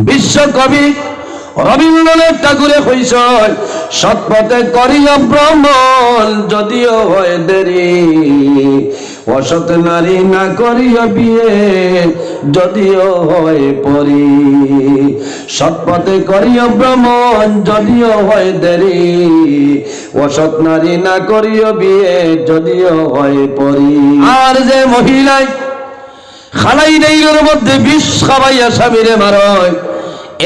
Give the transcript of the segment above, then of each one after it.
বিশ্বকবি রবীন্দ্রনাথ ঠাকুরে কইছেন, সৎপথে করিয়া ভ্রমণ যদিও হয় দেরি, অসৎ নারী না করিয়া বিয়ে যদিও হয় পরি। সৎপথে করিয়া ভ্রমণ যদিও হয় দেরি, অসৎ নারী না করিয়া বিয়ে যদিও হয় পরি। আর যে মহিলায় খালাই ডাইলের মধ্যে বিষ খাবাইয়া স্বামীরে মারয়,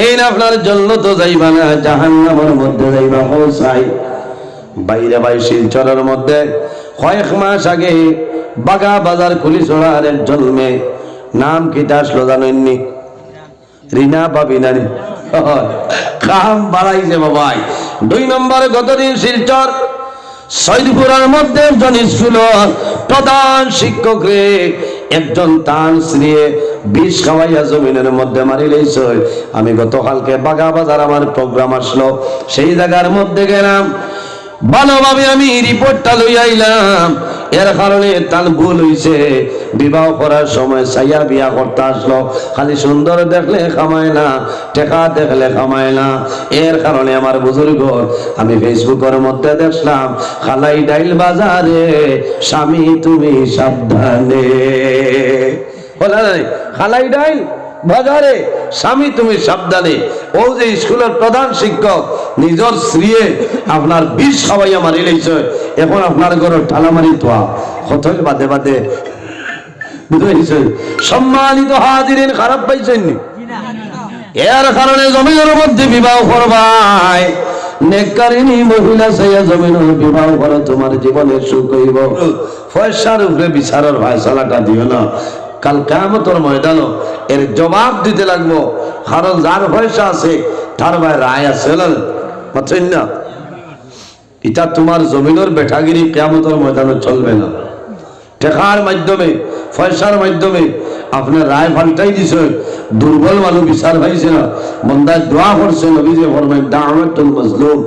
এই না আপনার জন্য তো যাইবা না, জাহান্নামের মধ্যে যাইবা পৌঁছাই। বাইরে বাই শিলচরের মধ্যে কয়েক মাস আগে বাগা বাজার খুলি চড়ার একজন মেয়ে, নাম কিটা আসলো জানেননি? রিনা পাবি নারী কাম বাড়াইছে বাবাই। 2 নম্বর গতদিন শিলচর সৈদপুরের মধ্যে একজন স্কুলের প্রধান শিক্ষক রে একজন তার স্ত্রী বিষ খাওয়াইয়া জমিনের মধ্যে মারি লইছে। আমি গতকালকে বাগা বাজার আমার প্রোগ্রাম আসলো, সেই জায়গার মধ্যে গেলাম, ভালোভাবে আমি রিপোর্টটা লই আইলাম। এর কারণে তার ভুল হইছে, বিবাহ করার সময় সাইয়া বিয়া করতে আসলো, খালি সুন্দর দেখলে কামায় না, টেকা দেখলে কামায় না। এর কারণে আমার বুজুর্গ আমি ফেসবুকের মধ্যে দেখলাম, খালাই ডাইল বাজারে স্বামী তুমি সাবধানে। বলা নাই খালাই ডাইল বাজারে স্বামী তুমি সাবধানে। ও যে স্কুলের প্রধান শিক্ষক নিজের স্ত্রী আপনার বিষ খাওয়াইয়া মারি লইছে, এখন আপনার ঘরের ঠালামারি তোয়া কতই বাদে বাদে বুঝেছ। সম্মানিত হাজিরিন, খারাপ পাইছেন? এর কারণে জমিনের মধ্যে বিবাহ করবাই, নেককারিনী মহিলা চাইয়া জমিনের বিবাহ করো, তোমার জীবনের সুখ হইব। পয়সার উপরে বিচারের ফয়সালাটা দিও না, কাল কিয়ামতের ময়দানে এর জবাব দিতে লাগবো। কারণ যার পয়সা আছে তার ভাই রায় আছে বুঝছেন না? এটা তোমার জমিনের বেঠাগিরি কিয়ামতের ময়দানে চলবে না। টেকার মাধ্যমে পয়সার মাধ্যমে আপনার রায় পাল্টাই দিছে, দুর্বল মানুষ বিচার পাইছে না, বন্দায় দোয়া করছে, নবীজি ফরমায় দাওয়াতুল মাজলুম,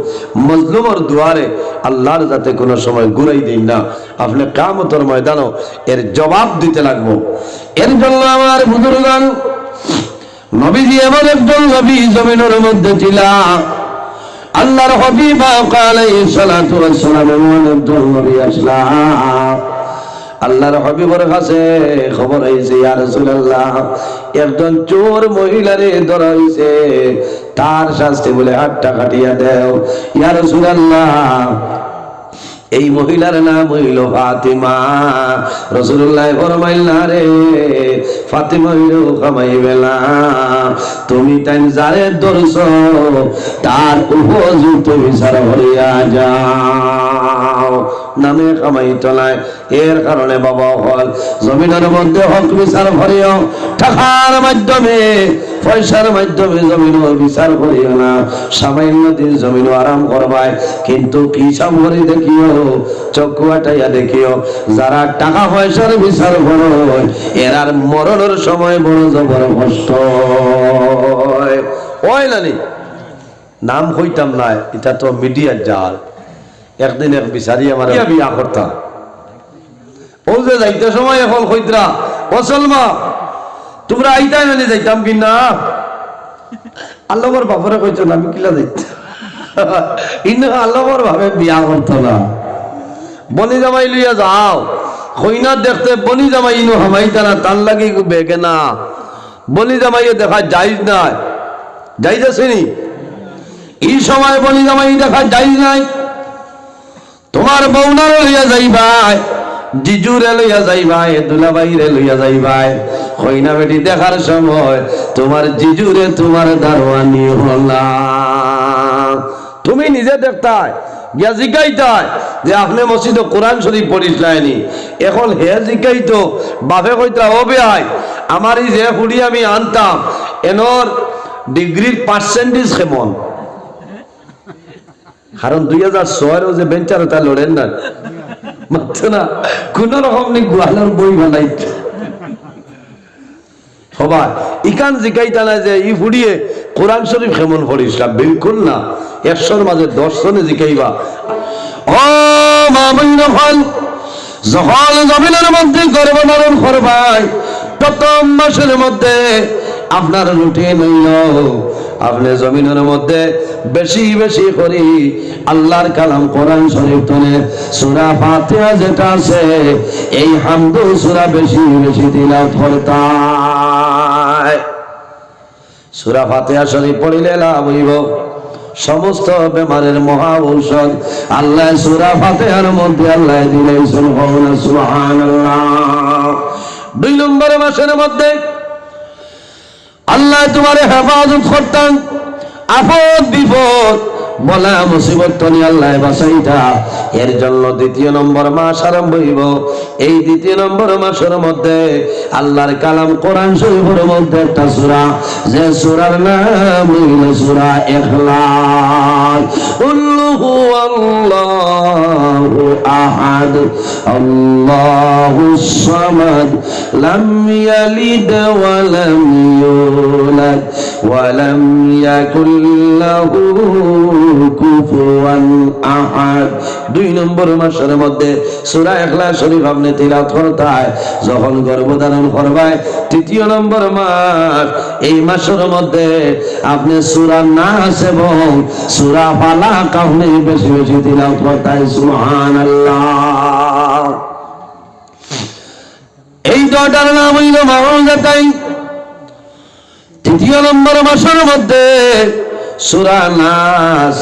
মাজলুমের দুয়ারে আল্লাহর যাতে কোনো সময় ঘুরাই দিন না। আপনি কিয়ামতের ময়দানে এর জবাব দিতে লাগবো। এর জন্য আমার বুজুর্গান, নবীজি এমন একজন নবী জমিনের মধ্যে ছিলেন, আল্লাহর হাবিব আলাইহিস সালাতু ওয়াস সালাম এমন একজন নবী আসলাম। আল্লাহর হাবিবের কাছে খবর আইছে, ইয়া রাসূলুল্লাহ একজন চোর মহিলারে ধরা হইছে, তার শাস্তি বলে হাতটা কাটিয়া দাও। ইয়া রাসূলুল্লাহ এই মহিলার নাম হইল ফাতিমা। রাসূলুল্লাহ ফরমাইলেন, রে ফাতিমা হইল কামাইবে না, তুমি তাই যারে ধরছো তার উপযুক্ত বিচার করিয়া যাও, নামে কামাইতো নাই। এর কারণে বাবা হল জমিনের মধ্যে হক বিচার করিও, টাকার মাধ্যমে পয়সার মাধ্যমে জমিনের বিচার করিও না। সামান্য দিন জমিন আরাম করবাই, কিন্তু কি সব করে দেখিও, চক্ষু আটাইয়া দেখিও, যারা টাকা পয়সার বিচার করো এরার মরণের সময় বড় জবর কষ্ট হয় না। নাম হইতাম না, এটা তো মিডিয়ার জাল। একদিন এক বিচারি আমার বিয়া করতাম, ও যে যাইতে সময় এখন কইতরা, ও সলমা তোমরা আইতাই মানে যাইতাম কি না? আল্লাহর বাপরে কইতো না, আমি কিলা যাইতাম। ইন্দ আল্লাহর ভাবে বিয়া করতো না। বনি জামাই লইয়া যাও, কইনা দেখতে বনি জামাই ইনো হামাইতা না, তার লাগি বেগে না। বনি জামাইয়ে দেখা যাইজ নাই, যাইজ আসেনি এই সময় বনি জামাই দেখা যাইজ নাই। তোমার বউনারে লইয়া যাইবাই, জিজুরে লইয়া যাইবাই, দুলাভাইরে লইয়া যাইবাই, কইনা বেটি দেখার সময় তোমার জিজুরে তোমার দারোয়ানি হলা। তুমি নিজে দেখতাই গিয়া জিগাইতাই যে আপনি মসজিদে কোরআন শরীফ পড়িস লাইনি, এখন হে জিগাইতো বাপে কইতা, ও বেআই আমার এই যে ফুড়ি আমি আনতাম এনর ডিগ্রির পার্সেন্টেজ কেমন? কারণ 2006 যে বেঞ্চার তা লড়েন না, মাত্র না কোন রকম নি গুয়ালার বই বানাই সবাই ইকান জিগাইতা না যে ই ফুড়িয়ে কোরআন শরীফ কেমন পড়িস না, বিলকুল না। 100-র মাঝে 10 জনে জিগাইবা। ও মা বন্ধু হল যখন জমিনের মধ্যে গর্ভধারণ করবাই, প্রথম মাসের মধ্যে আপনার রুটিন হইল আপনি জমিনের মধ্যে বেশি বেশি করি আল্লাহর কালাম কোরআন শরীফ তনে সূরা ফাতিহা যেটা আছে এই হামদু সূরা বেশি বেশি তিলাওয়াত করতে হয়। সূরা ফাতিহা শরীফ পড়িলে লাভ হইব সমস্ত বেমারের মহা ঔষধ আল্লাহ সূরা ফাতিহার মধ্যে আল্লাহ দিলেন সুবহানাল্লাহ। 2 নম্বর মাসের মধ্যে আল্লাহ তোমার হেফাজত করতেন, আপদ বিপদ বলা মুসিবত তনি আল্লাহ বাঁচাইতা। এর জন্য 2 নম্বর মাস আরম্ভ হইব। এই 2 নম্বর মাসের মধ্যে আল্লাহর কালাম কোরআন শরীফের মধ্যে একটা সূরা, যে সূরার নাম হইল সূরা ইখলাস। কুল্লু আল্লাহু আহাদ আল্লাহুস সামাদ লাম ইয়ালিদ ওয়া লাম ইউলাদ ওয়া লাম ইয়াকুল লাহু কুফুয়ান আহাদ। 2 নম্বর মাসের মধ্যে সূরা ইখলাস শরীফ আপনি তিলাওয়াত করতে হয় যখন গর্ভধারণ করবায়। 3 নম্বর মাস, এই মাসের মধ্যে আপনি সূরা নাস এবং সূরা ফালাক আপনি বেশি বেশি তিলাওয়াত করতে হয়। সুবহানাল্লাহ। এই দুটার নাম হইল মাউযাতাইন। 3 নম্বর মাসের মধ্যে সূরা নাস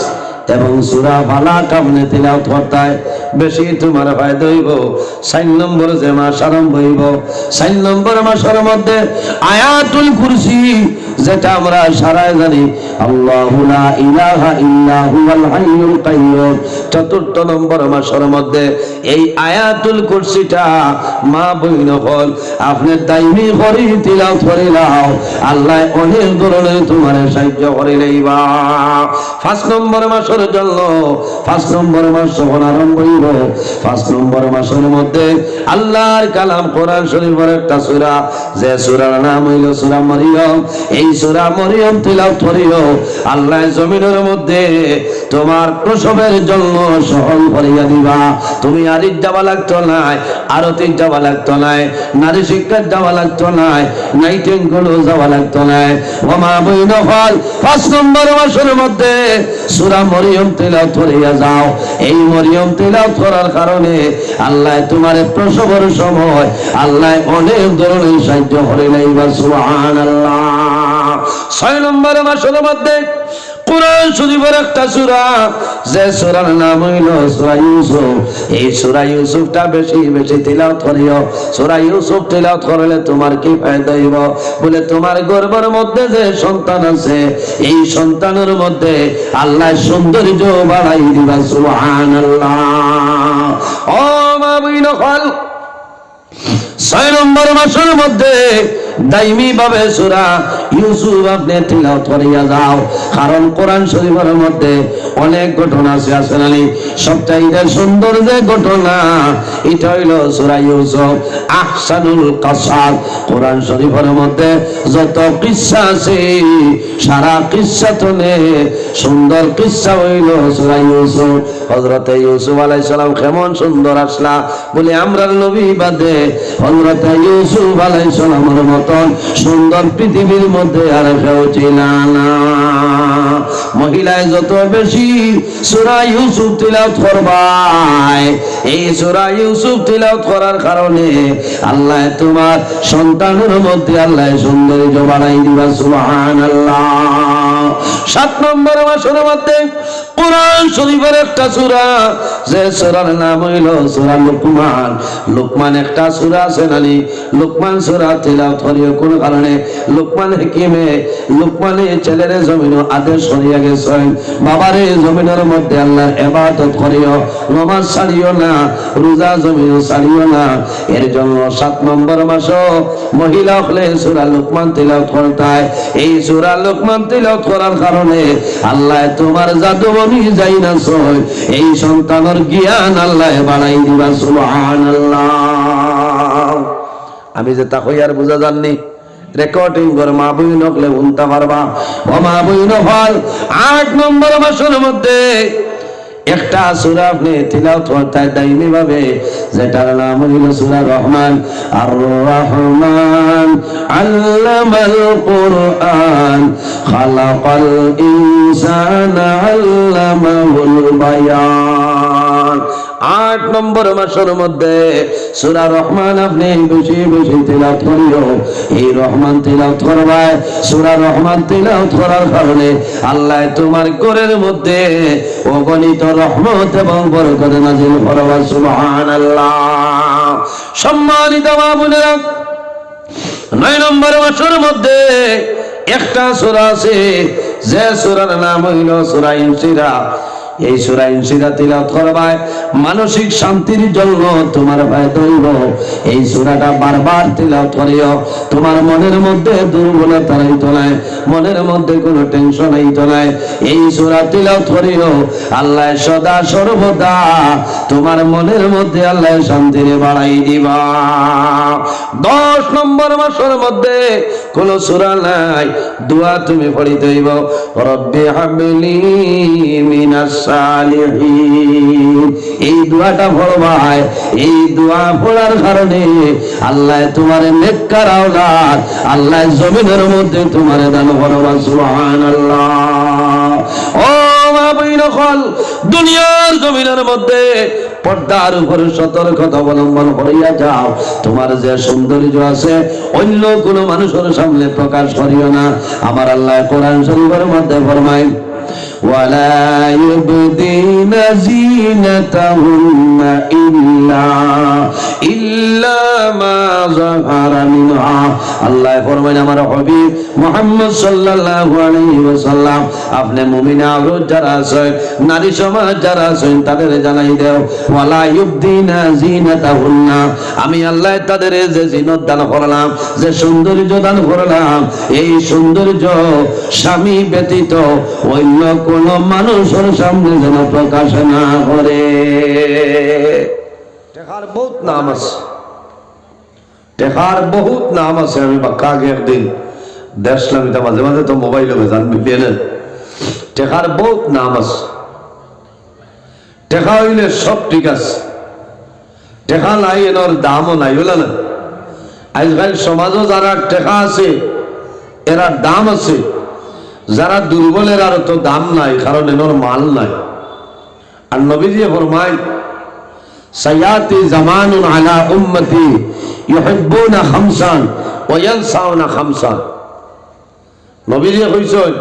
এবং সূরা ফালাক আপনি তিলাওয়াত করতে হয় বেশি, তোমার ফায়দা হইব। 4 নম্বর যে মাস আরম্ভ হইব, 4 নম্বর মাসের মধ্যে আয়াতুল কুরসি, যেটা আমরা সারাই জানি আল্লাহু লা ইলাহা ইল্লা হুয়াল হাইয়ুল কাইয়্যুম। 4 নম্বর মাসের মধ্যে এই আয়াতুল কুরসিটা মা বইন হল আপনি দাইমি করি তিলাওয়াত করিলাও, আল্লাহ অনেক ধরনের তোমার সাহায্য করে লইবা। 5 নম্বর মাসের জন্য 5 নম্বর মাস যখন আরম্ভ হইব, 5 নম্বর মাসের মধ্যে আল্লাহর কালাম কোরআন শরীফের একটা সূরা, যে সূরার নাম হইল সূরা মরিয়ম। এই সূরা মরিয়ম তিলাওয়াত করিও, আল্লাহ জমিনের মধ্যে তোমার প্রসবের জন্য সহল করিয়া দিবা। তুমি আরিফ যাওয়া লাগতো নাই, আরতি যাওয়া লাগতো নাই, নারী শিক্ষা যাওয়া লাগতো নাই, নাইটিঙ্গেলও যাওয়া লাগতো নাই। ওমা বইন ফল 5 নম্বর মাসের মধ্যে সূরা মরিয়ম তিলাওয়াত করিয়া যাও। এই মরিয়ম তিলাওয়াত করার কারণে আল্লাহ তোমার প্রসবের সময় আল্লাহ অনেক ধরনের সাহায্য করে লইবা। সুবহানাল্লাহ। 6 নম্বর মাসের মধ্যে কোরআন শরীফের একটা সূরা, যে সূরার নাম হইল সূরা ইউসুফ। এই সূরা ইউসুফটা বেশি বেশি তিলাওয়াত করিও। সূরা ইউসুফ তিলাওয়াত করলে তোমার কি ফায়দা হইব? বলে তোমার গর্ভের মধ্যে যে সন্তান আছে এই সন্তানের মধ্যে আল্লাহ সৌন্দর্য বাড়াই দিবা। সুবহানাল্লাহ। ও মা বইন হল 6 নম্বর মাসের মধ্যে দাইমি ভাবে সূরা ইউসুফ আপনি তিলাওয়াত করিয়া যাও, কারণ কোরআন শরীফের মধ্যে অনেক ঘটনা আছে। আসলে সবচাইতে সুন্দর যে ঘটনা এটা হইল সূরা ইউসুফ। আহসানুল কাসাস। কোরআন শরীফের মধ্যে যত কিসসা আছে সারা কিসসা তনে সুন্দর কিসসা হইল সূরা ইউসুফ। হযরত ইউসুফ আলাইহিস সালাম কেমন সুন্দর আসলা বলে আমরা নবী বাদে হযরত ইউসুফ আলাইহিস সালামের মতন সুন্দর পৃথিবীর মধ্যে আর কেউ ছিল না। মহিলায় যত বেশি সূরা ইউসুফ তিলাওয়াত করবাই, এই সূরা ইউসুফ তিলাওয়াত করার কারণে আল্লাহ তোমার সন্তানের মধ্যে আল্লাহ সৌন্দর্য বাড়াই দিবা। সুবহানাল্লাহ। 7 নম্বর মাসের মধ্যে কোরআন শরীফের একটা সূরা, যে সূরার নাম হইল সূরা লুকমান। লুকমান একটা সূরা আছে নানি, লুকমান সূরা তিলাওয়াত করিও। কোন কারণে? লুকমান হিকিমে লুকমানে ছেলের জমিন আদেশ করিয়া গেছেন, বাবারে জমিনের মধ্যে আল্লাহর ইবাদত করিও, নামাজ ছাড়িও না, রোজা জমিন ছাড়িও না। এর জন্য 7 নম্বর মাস মহিলা হলে সূরা লুকমান তিলাওয়াত করতে হয়। এই সূরা লুকমান তিলাওয়াত করার কারণে আল্লাহ তোমার জাদুমণি যাই না সই এই সন্তানের জ্ঞান আল্লাহ বাড়াই দিবা। সুবহানাল্লাহ। আমি যে তা কই আর বুঝা জাননি, রেকর্ডিং করে মা বই নকলে উনতে পারবা। ও মা বই নফল 8 নম্বর মাসের মধ্যে একটা সূরা আপনি তিলাওয়াত করতে দাইমি ভাবে, যেটার নাম হইল সূরা রহমান। আর রহমান আল্লামাল কুরআন খালাকাল ইনসানা আল্লামাহুল বায়ান। 8 নম্বর মাসের মধ্যে সূরা রহমান আপনি বেশি বেশি তিলাওয়াত করিও। এই রহমান তিলাওয়াত করবা, সূরা রহমান তিলাওয়াত করার কারণে আল্লাহ তোমার ঘরের মধ্যে অগণিত রহমত এবং বরকত নাযিল করবে। সুবহানাল্লাহ। সম্মানিত মা বোনেরা, 9 নম্বর মাসের মধ্যে একটা সূরা আছে, যে সূরার নাম হইল সূরা ইনশিরাহ। এই সূরা ইনশিরাহ তিলাওয়াত করবা, মানসিক শান্তির জন্য তোমার ফায়দা হইব। এই সূরাটা বারবার তিলাওয়াত করিও, তোমার মনের মধ্যে দুর্বলতা হইতো না, মনের মধ্যে কোনো টেনশন হইতো না। এই সূরা তিলাওয়াত করিও, আল্লাহ সদা সর্বদা তোমার মনের মধ্যে আল্লাহ শান্তি বাড়াই দিবা। 10 নম্বর মাসের মধ্যে কোন সূরা নাই, দোয়া তুমি পড়িতে হইব, রব্বি হাবলি মিনাস সালিহিন। এই দোয়াটা পড়বাই, এই দোয়া পড়ার কারণে আল্লাহ তোমার নেককার আওলাদ আল্লাহ জমিনের মধ্যে তোমার দান করবে। সুবহানাল্লাহ। ও মা বোন, দুনিয়ার জমিনের মধ্যে পর্দার উপরে সতর্কতা অবলম্বন করিয়া যাও। তোমার যে সৌন্দর্য আছে অন্য কোন মানুষের সামনে প্রকাশ করিও না। আমার আল্লাহ কোরআন শরীফের মধ্যে ফরমায়, ওয়ালা ইউবদিনা জিনাতাহুন্না ইল্লা মা যাহারা মিনহা। আল্লাহ ফরমায়, আমার হাবিব মুহাম্মদ সাল্লাল্লাহু আলাইহি ওয়াসাল্লাম, আপনি মুমিনা আওলাদ যারা আছে, নারী সমাজ যারা আছেন, তাদের জানাই দাও, ওয়ালা ইউবদিনা জিনাতাহুন্না, আমি আল্লাহ তাদের যে জিনত দান করলাম, যে সৌন্দর্য দান করলাম, এই সৌন্দর্য স্বামী ব্যতীত অন্য কোন মানুষের সামনে যেন প্রকাশ না করে। টেকার বহুত নাম আছে, টেকার বহুত নাম আছে। আমি বাক্কা আগে একদিন দেখলাম, এটা মাঝে মাঝে তো মোবাইলে বেজান মিলিয়ে নেন, টেকার বহুত নাম আছে। টেকা হইলে সব ঠিক আছে, টেকা নাই এর দামও নাই, হইল না? আজকাল সমাজও যারা টেকা আছে এরা দাম আছে, যারা দুর্বলের আর তো দাম নাই, কারণ এর মাল নাই। আর নবীজি ফরমায়, সায়াতি জামানুন আলা উম্মতি ইউহিব্বুনা খামসান ওয়া ইয়ানসাউনা খামসান। নবীজি কইছেন,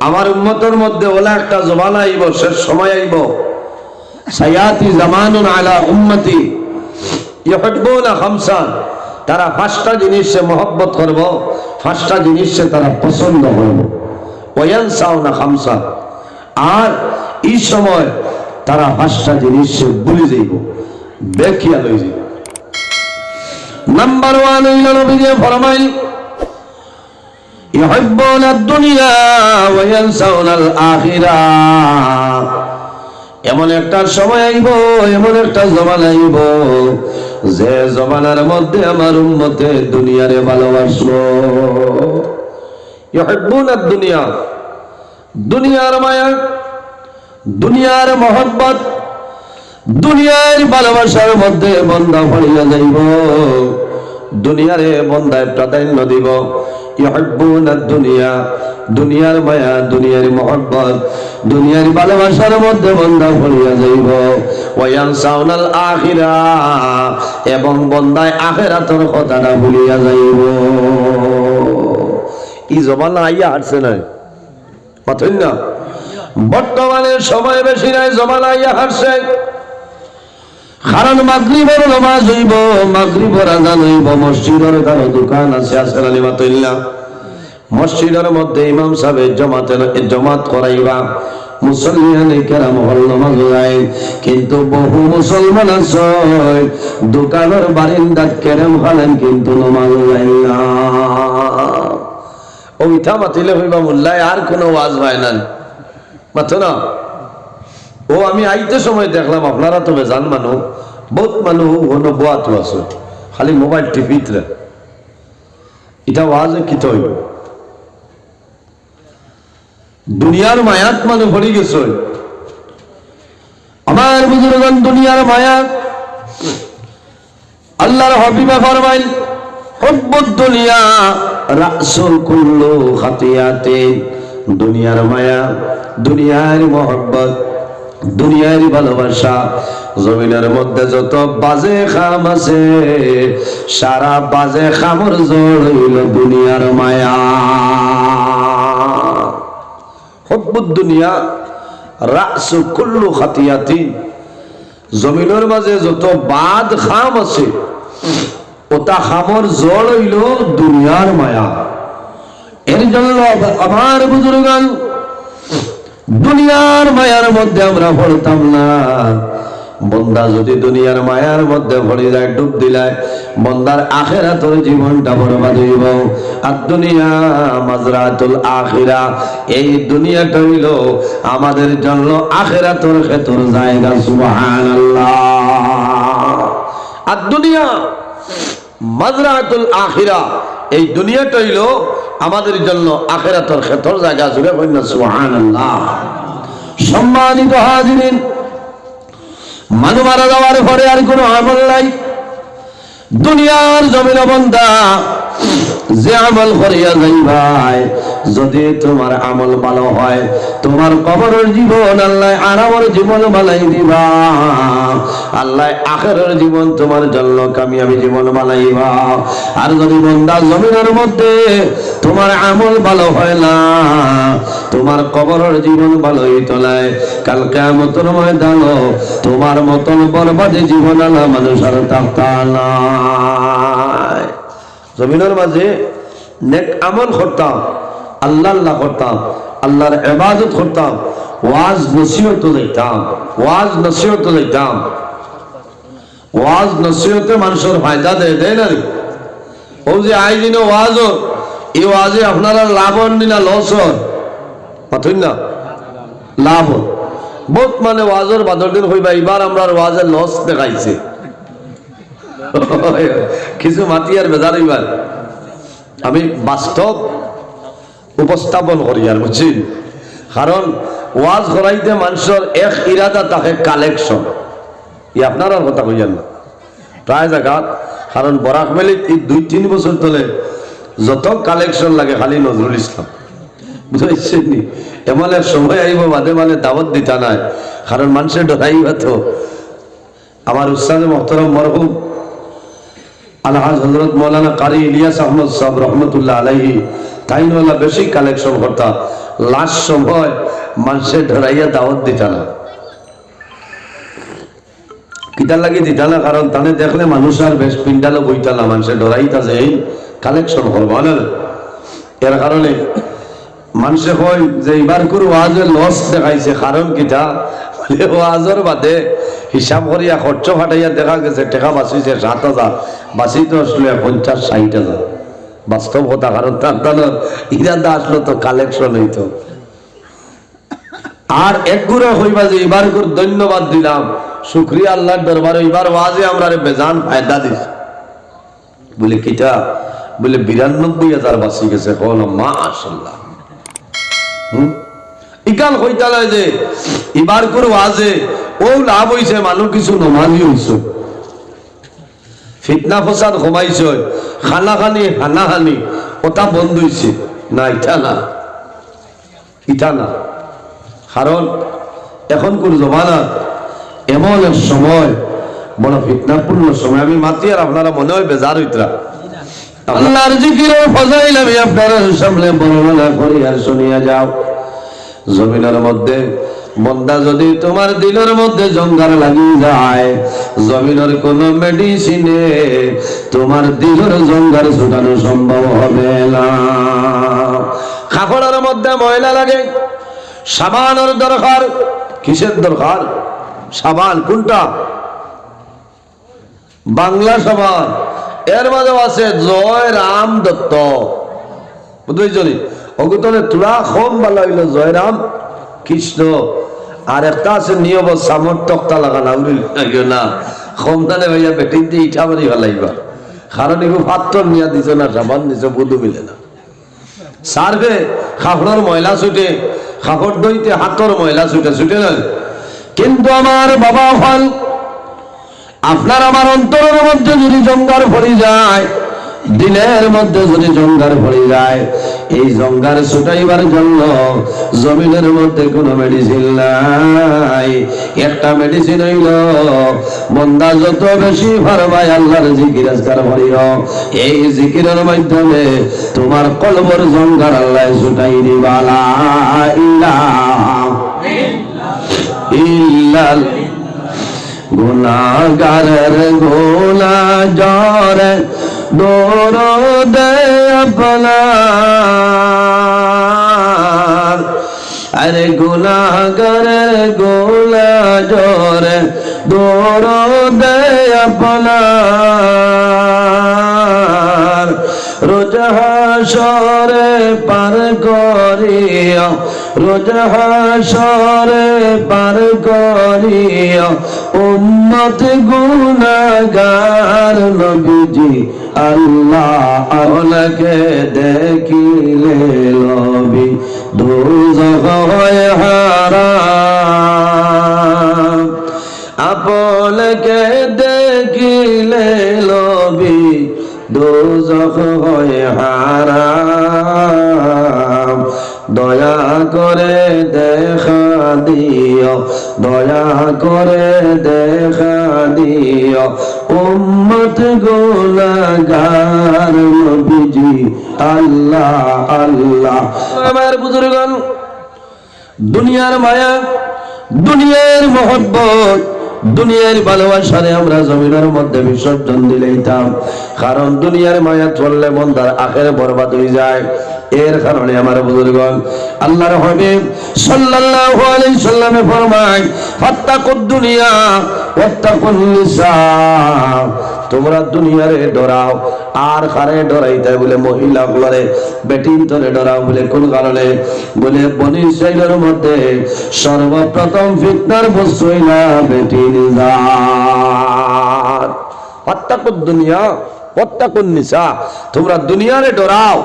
আমার উম্মতের মধ্যে ওলা একটা জমানা আইব, শেষ সময় আইব, সায়াতি জামানুন আলা উম্মতি ইউহিব্বুনা খামসান, তারা 5টা জিনিসে মহব্বত করব, 5টা জিনিসে তারা পছন্দ করব। ওয়ায়ানসাউনা খামসান, আর এই সময় তারা 5টা জিনিসে ভুলে যাইব, বেখিয়া লই যাইব। নাম্বার 1 হইল নবীজি ফরমাইল, ইউহিব্বুনা দুনিয়া ওয়া ইয়ানসাউনাল আখিরাহ। এমন একটা সময় আইব, এমন একটা জমানা আইব, যে জমানার মধ্যে আমার উম্মতে দুনিয়ারে ভালোবাসলো। ইউহিব্বুনা দুনিয়া, দুনিয়ার মায়া, দুনিয়ার মহব্বত, দুনিয়ার ভালোবাসার মধ্যে বন্ধা পড়িয়া যাইব, দুনিয়ারে বন্ধায় প্রাধান্য দিব। ইউহিব্বুনা দুনিয়া, দুনিয়ার মায়া, দুনিয়ার মহব্বত, দুনিয়ার ভালোবাসার মধ্যে বন্ধা পড়িয়া যাইব। ওয়া ইয়ানসাউনাল আখিরাহ, এবং বন্দায় আখিরাতের কথাটা ভুলিয়া যাইব। এই জমানা আইয়া হাঁটছে না, পাথর না, বর্তমানে সময় বেশি নাই, জমানা আইয়া হাঁটছে। কারণ মাগরিবের নামাজ হইব, মাগরিবের আযান হইব, মসজিদের কারো দোকান আছে, আসেন আলী মাতুল্লাহ, মসজিদের মধ্যে ইমাম সাহেব জমাত করাইবা, মুসলমানে কেরাম হল নামাজ যায়, কিন্তু বহু মুসলমান আছে দোকানের বারিন্দাত কেরাম খালেন, কিন্তু নামাজ যায় না। ওইটা মাতিলে হইবা মোল্লায় আর কোনো ওয়াজ হয় না, মাথো না। ও আমি আইতে সময় দেখলাম, আপনারা তো বেজান মানুষ, বহুত মানুষ কোনো বোয়াতো আছে, খালি মোবাইল টিপিতরে, এটা ওয়াজে কি তো হইব? দুনিয়ার মায়াত মানুষ ভরি গেছে, আমার বুজুর্গান দুনিয়ার মায়া আল্লাহর হাবিবে ফরমাইল হুব্বুদ দুনিয়া রাসুল কুল্লু খাতিয়াতিন দুনিয়ার মায়া দুনিয়ার মহব্বত দুনিয়ার ভালোবাসা জমিনের মধ্যে যত বাজে খাম আছে সারা বাজে খামর জোর হইল দুনিয়ার মায়া হুব্বুদ দুনিয়া রাসু কুল্লু খাতিয়াতিন জমিনের মাঝে যত বাদ খাম আছে ওটা খামর জোর হইল দুনিয়ার মায়া এর জন্য আমার বুজুর্গান দুনিয়ার মায়ার মধ্যে আমরা পড়তাম না বন্দা যদি দুনিয়ার মায়ার মধ্যে পড়ে যায় ডুব দিলায় বন্দার আখিরাতের জীবনটা বরবাদ হইব আর দুনিয়া মাজরাতুল আখিরা এই দুনিয়াটা হইল আমাদের জন্য আখিরাতের ক্ষেত্র জায়গা সুবহানাল্লাহ আর দুনিয়া মাজরাতুল আখিরা এই দুনিয়াটা হইল আমাদের জন্য আখিরাতের ক্ষেত্র জায়গা জুড়ে কইনা সুবহানাল্লাহ সম্মানিত হাজিরিন মানুষ মারা যাওয়ার পরে আর কোনো আমল নাই দুনিয়ার জমিন বন্দা যে আমল করিয়া যাইবাই যদি তোমার আমল ভালো হয় তোমার কবরের জীবন আল্লাহ আরামের জীবন বানাই দিবা আল্লাহ আখিরাতের জীবন তোমার জন্য কামিয়াবি জীবন বানাইবা আর যদি বন্দা জমিনের মধ্যে তোমার আমল ভালো হয় না তোমার কবরের জীবন ভালো হইতো না কাল কিয়ামতের ময়দানে তোমার মতন বরবাদী জীবন আলা মানুষ আর থাকতা না জমিনের মাঝে নেক আমল করতাম আল্লাহ আল্লাহ করতাম আল্লাহর ইবাদত করতাম ওয়াজ নসিহত দিতাম ওয়াজ নসিহত দিতাম ওয়াজ নসিহতে মানুষের ফায়দা দেয় না ও যে আইদিন ওয়াজ এই ওয়াজে আপনারা লাভ হন না লস হন পাথর না লাভ হন বহুত মানে ওয়াজের বাদর দিন হইবা এবার আমরা ওয়াজের লস দেখাইছে কিছু মাতি আর বেজার এবার আমি বাস্তব উপস্থাপন করি আর বুঝছেন কারণ ওয়াজ করাইতে মানুষের এক ইরাদা থাকে কালেকশন ই আপনার কথা কইয়ান না প্রায় জায়গা কারণ বরাক মেলিত এই 2-3 বছর ধরে যত কালেকশন লাগে খালি নজরুল ইসলাম বুঝাইছেন নি এমন এক সময় আইব মাঝে মাঝে দাওয়াত দিতা নাই কারণ মানুষের ডরাইবা তো আমার উস্তাদ মোহতরম মরহুম আলহাজ হযরত মাওলানা কারি ইলিয়াস আহমদ সাহেব রহমতুল্লাহ আলাইহি তাইনওয়ালা বেশি কালেকশন করতা লাস্ট সময় মানুষের ডরাইয়া দাওয়াত দিতা না কিতার লাগি দিতা না কারণ তানে দেখলে মানুষ আর বেশ পিন্ডালো বইতা না মানুষের ডরাইতা যে এই কালেকশন করবো না এর কারণে মানুষে কয় যে এবার করে ওয়াজের লস দেখাইছে কারণ কিতা ওয়াজের বাদে হিসাব করিয়া খরচ ফাটাইয়া দেখা গেছে টাকা বাঁচিছে 7,000 বাঁচিতে আসলে 50-60,000 বাস্তব কথা কারণ তার ইরাদা আসলো তো কালেকশন হইতো আর এক গুড়া হইবা যে এবার করে ধন্যবাদ দিলাম শুকরিয়া আল্লাহর দরবারে এবার ওয়াজে আমরা বেজান ফায়দা দিস বলে কিটা বলে 92,000 বাঁচি গেছে কল মাশাআল্লাহ ইকাল কইতালে যে এবার করে ওয়াজে ও লাভ হইছে মানুষ কিছু নমাজি হইছে ফিতনা ফসাদ কমাইছে খানাখানি হানাহানি ওটা বন্ধ হইছে না ইটা না কারণ এখন কোন জমানা এমন এক সময় বড় ফিতনাপূর্ণ সময় আমি মাতি আর আপনারা মনে হয় বেজার হইতরা আল্লাহর জিকিরের ফজাইল আমি আপনাদের সামনে বর্ণনা করি আর শুনিয়া যাও জমিনের মধ্যে বন্দা যদি তোমার দিলের মধ্যে জঙ্গার লাগি যায় জমিনের কোন মেডিসিনে তোমার দিলের জঙ্গার ছুটানো সম্ভব হবে না কাপড়ের মধ্যে ময়লা লাগে সাবানের দরকার কিসের দরকার সাবান কোনটা বাংলা সাবান এর মাঝে আছে জয় রাম দত্ত বুঝলি অগুতনে তুলা কম ভালো হইল জয়রাম কৃষ্ণ আর একটা আছে নিয়ম সামর তক্তা লাগানা না কমদানে ভাইয়া বেটিন দিয়ে ইটা মারি ভালাইবা কারণ এগুলো পাত্র নিয়ে দিছে না সাবান দিছে বুধু মিলে না সার্ভে কাপড়ের ময়লা ছুটে কাপড় দইতে হাতর ময়লা ছুটে না কিন্তু আমার বাবা হল আপনার আমার অন্তরের মধ্যে যদি জঙ্গার ভরে যায়, দিলের মধ্যে যদি জঙ্গার ভরে যায়, এই জঙ্গার ছুটাইবার জন্য জমিনের মধ্যে কোনো মেডিসিন নাই। একটা মেডিসিন হইল বন্দা যত বেশি পারবা আল্লাহর জিকির আজকার করিও। এই জিকিরের মাধ্যমে তোমার কলবর জঙ্গার আল্লাহ ছুটাই দিবা। লা ইলাহা ইল্লাল্লাহ। গুনাহগারের গোলা জরে দরদ আপনার, আরে গুনাহগারের গোলা জরে দরদ আপনার, রোজ হাসরে পার করিয়া, রোজ হাসরে পার করিয়া উম্মত গুনাহগার নবীজি আল্লাহ আপনাকে দেখিলে লবি দোজখ হয় হারাম, আপনাকে দেখিলে লবি দোজখ হয় হারাম। দয়া করে দেখা দিও, দয়া করে দেখা দিও উম্মত গুনাহগার নবীজি আল্লাহ আল্লাহ। আমার বুজুর্গণ, দুনিয়ার মায়া, দুনিয়ার মহব্বত, দুনিয়ার ভালোবাসারে আমরা জমিনের মধ্যে বিসর্জন দিলেইতাম। কারণ দুনিয়ার মায়া চললে মন্দার আখের বরবাদ হয়ে যায়। এর কারণে আমার বুজুর্গণ, আল্লাহর হাবিব সাল্লাল্লাহু আলাইহি সাল্লামে ফরমায়, ফাত্তাকুদ দুনিয়া ওয়াত্তাকুন নিসা, তোমরা দুনিয়ারে ডরাও। আর কারে ডরাইতে বলে মহিলা গুলারে, বেটিন তোরে ডরাও বলে কোন কারণে? বলে বনি ইসরাইলের মধ্যে সর্বপ্রথম ফিতনার বস্তু হইলা বেটিন জাত। ফাত্তাকুদ দুনিয়া ওয়াত্তাকুন নিসা, তোমরা দুনিয়ারে ডরাও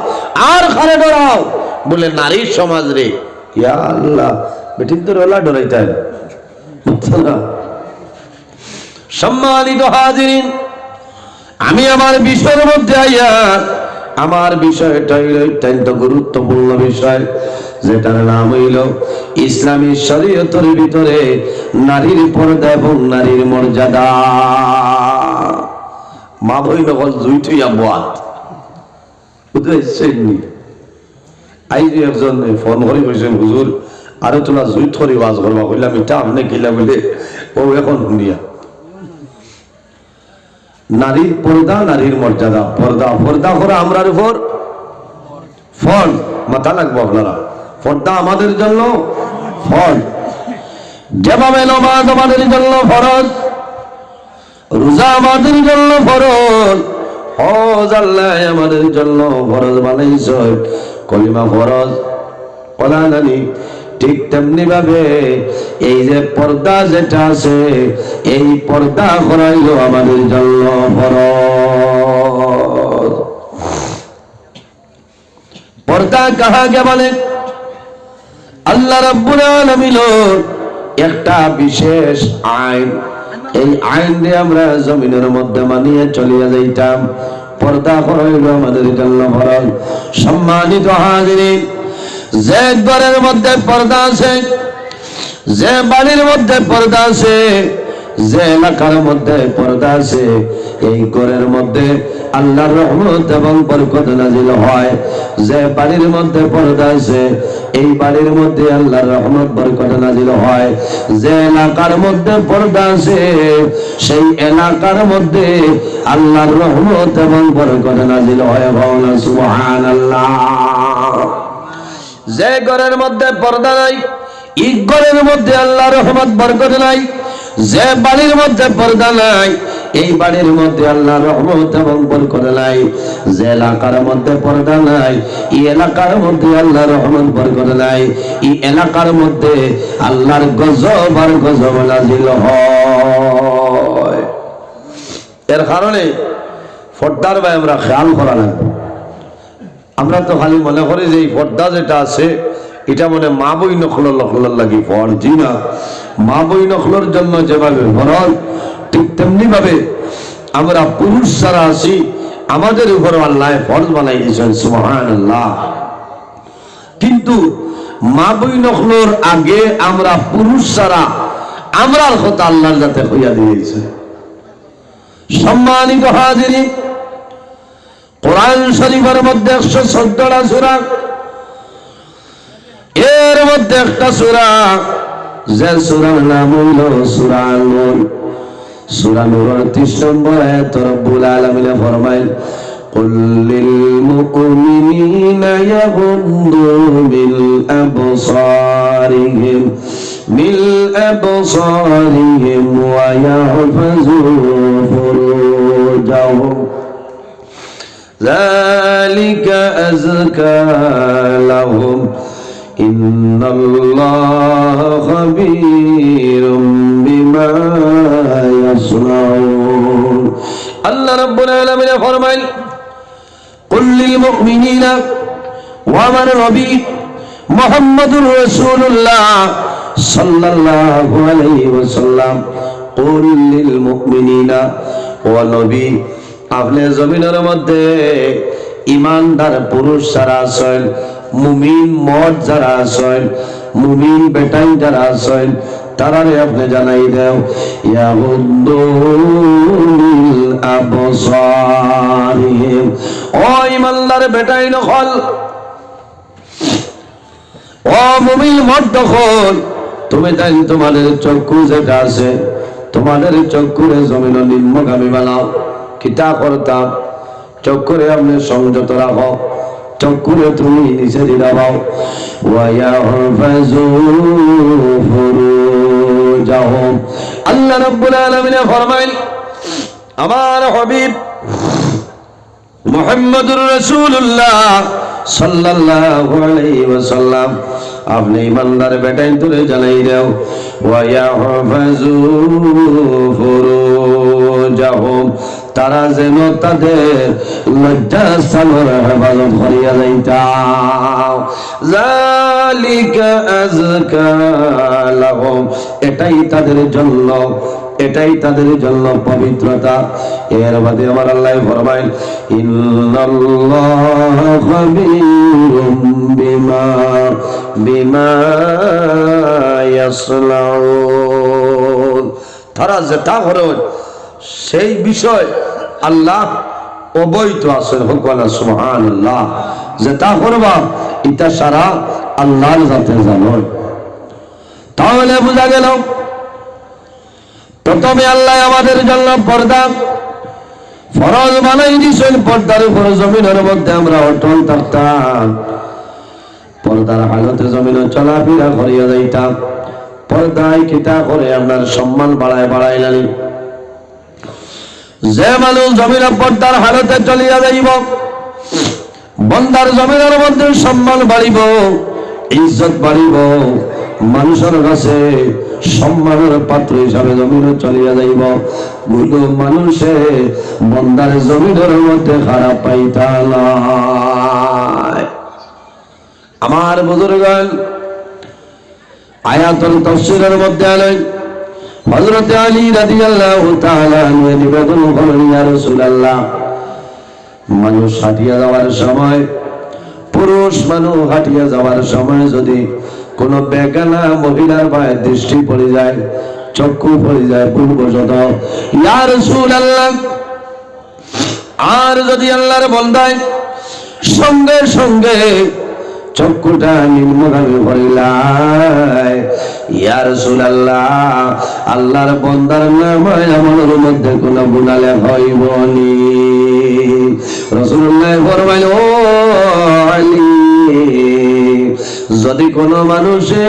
আর কারে ডরাও? বলে নারীর সমাজ রে। ইয়া আল্লাহ, বেটিন তোর ওলা ডরাইতে বুঝছো না? সম্মানিত হাজিরিন, আমি আমার বিষয়ের মধ্যে আইয়া, আমার বিষয়টা হইল অত্যন্ত গুরুত্বপূর্ণ বিষয়, যেটার নাম হইল ইসলামী শরীয়তের ভিতরে নারীর পর্দা এবং নারীর মর্যাদা। মা বই নকল জুই থুইয়া বাত বুঝেছেন? আই যে একজন ফোন করে কইছেন, হুজুর আরে তোলা জুই থরি ওয়াজ করবা, কইলাম এটা আপনি কিলা বলে ও এখন শুনিয়া। নারীর পর্দা, নারীর মর্যাদা, পর্দা পর্দা করে আমরার উপর ফরজ, মাথা লাগবো আপনারা, পর্দা আমাদের জন্য ফরজ। যেভাবে নামাজ আমাদের জন্য ফরজ, রোজা আমাদের জন্য ফরজ, হজ আল্লাহ আমাদের জন্য ফরজ বানাইছে, কলিমা ফরজ, কলা জানি, ঠিক তেমনি ভাবে এই যে পর্দা যেটা আছে, এই পর্দা করাইল আমাদের জন্য ফরজ। পর্দা কাহাকে বলে? আল্লাহ রাব্বুল আলামিনের একটা বিশেষ আইন, এই আইন দিয়ে আমরা জমিনের মধ্যে মানিয়ে চলিয়ে যাইতাম। পর্দা করাইল আমাদের জন্য ফরজ। সম্মানিত হাজিরিন, যে ঘরের মধ্যে পর্দা আছে, যে বাড়ির মধ্যে পর্দা আছে, যে এলাকার মধ্যে পর্দা আছে, এই ঘরের মধ্যে আল্লাহর রহমত এবং বরকত নাজিল হয়। যে বাড়ির মধ্যে পর্দা আছে, এই বাড়ির মধ্যে আল্লাহর রহমত বরকত নাজিল হয়। যে এলাকার মধ্যে পর্দা আছে, সেই এলাকার মধ্যে আল্লাহর রহমত এবং বরকত নাজিল হয়। বলুন সুবহানাল্লাহ। যে ঘরের মধ্যে পর্দা নাই, এই ঘরের মধ্যে আল্লাহর রহমত বরকত নাই। যে বাড়ির মধ্যে পর্দা নাই, এই বাড়ির মধ্যে আল্লাহর রহমত এবং বরকত নাই। যে এলাকার মধ্যে পর্দা নাই, এই এলাকার মধ্যে আল্লাহর রহমত বরকত নাই। এই এলাকার মধ্যে আল্লাহর গজব আর গজব নাজিল হয়। এর কারণে পর্দার ভাই আমরা খেয়াল করা লাগবে। আমরা তো খালি মনে করি যে এই পর্দা যেটা আছে, এটা মনে মা বই নখল লাগি ফর, জি না। মা বই নখলোর জন্য যেভাবে ফরজ, ঠিক তেমনি ভাবে আমরা পুরুষ যারা আছি আমাদের উপর আল্লাহ ফরজ বানাই দিয়েছেন, সুবহানাল্লাহ। কিন্তু মা বই নখলোর আগে আমরা পুরুষ যারা আমরার কথা আল্লাহর যাতে হইয়া দিয়েছে। সম্মানিত হাজিরিন, কোরআন শরীফের মধ্যে 114টা সূরা, এর মধ্যে একটা সূরা যে সূরার নাম হইল সূরা নূর। সূরা নূরের 30 নম্বর আয়াত রব্বুল আলামিন ফরমায়, কুল লিল মুমিনিনা ইয়াগুদ্দু মিল আবসারিহিম ওয়া ইয়াহফাযু ফুরুজাহুম যালিকা আযকা লাহুম ইন্নাল্লাহা খাবীরুম বিমা ইয়াসনাউন। আল্লাহ রাব্বুল আলামিন ফরমাইল, কুল লিল মুমিনিনা, ওয়া আমার নবী মুহাম্মদুর রাসূলুল্লাহ সাল্লাল্লাহু আলাইহি ওয়াসাল্লাম, কুল লিল মুমিনিনা, ও নবী আপনি জমিনের মধ্যে ইমানদার পুরুষ যারা আছেন, মুমিন মর্দ যারা আছেন, মুমিন বেটাই যারা আছেন, তারারে আপনি জানাই দেও, ইয়াগুদ্দু মিল আবসারিহিম, ও ইমানদার বেটাই নখল, ও মুমিন মর্দ নখল, তুমি তাই তোমাদের চক্ষু যেটা আছে, তোমাদের চক্ষুরে জমিন নিম্নগামী বানাও। কিতা করতাম? চক্ষুরে আপনি সংযত রাখো, চক্ষুরে তুমি নিচে দিলাও। আল্লাহ রাব্বুল আলামিন ফরমাইল, আমার হাবিব মুহাম্মদুর রাসূলুল্লাহ সাল্লাল্লাহু আলাইহি ওয়াসাল্লাম আপনি ইমানদার বেটাই তুলে জানাই দাও, ওয়া ইয়াহফাযু ফুরুজাহুম, তারা যেন তাদের লজ্জাস্থানের হেফাজত করিয়া যাইতাম। যালিকা আযকা লাহুম, এটাই তাদের জন্য, এটাই তাদের জন্য পবিত্রতা। এর বাদে আমার আল্লাহ ফরমায়, ইন্নাল্লাহা খাবীরুম বিমা ইয়াসনাউন, তারা যেটা করে সেই বিষয় আল্লাহ অবৈধ আছেন। ভগবান সুবহানাল্লাহ, যেটা করবা এটা সারা আল্লাহর জাতে জানো। তাহলে বোঝা গেল প্রথমে আল্লাহ আমাদের জন্য পর্দা ফরজ বানাই দিয়েছেন। পর্দার উপর জমিনের মধ্যে আমরা অটল থাকতাম, পর্দার হালতে জমিনে চলাফেরা করিয়া যাইতাম। পর্দায় কিতা করে আপনার সম্মান বাড়ায় বাড়াইলেন। যে মানুষ জমিনে পর্দার হালতে চলিয়া যাইব, বন্দার জমিনের মধ্যে সম্মান বাড়িব, ইজ্জত বাড়িব, মানুষের কাছে সম্মানের পাত্র হিসাবে জমিনে চলিয়া যাইব। কোনো মানুষে বন্দার জমিনের মধ্যে খারাপ পাইতা না। আমার বুজুর্গান আয়াতুল তাফসীরের মধ্যে আলেন, হযরত আলী রাদিয়াল্লাহু তাআলা আনহু নিবেদন করেন, ইয়া রাসূলুল্লাহ, মানুষ হাঁটিয়া যাওয়ার সময়, পুরুষ মানুষ হাঁটিয়া যাওয়ার সময় যদি কোন বেগানা মহিলার পায়ে দৃষ্টি পড়ে যায়, চক্ষু পড়ে যায় ভুলবশত, ইয়া রাসূলুল্লাহ, আর যদি আল্লাহর বান্দায় সঙ্গে সঙ্গে চক্ষুটা নিম্নগামী করিলাই, ইয়া রাসূলুল্লাহ, আল্লাহর বান্দার নামায় আমলের মধ্যে কোন গুনাহ হইব নি? রাসূলুল্লাহ ফরমাইল, ও আলী, যদি কোনো মানুষে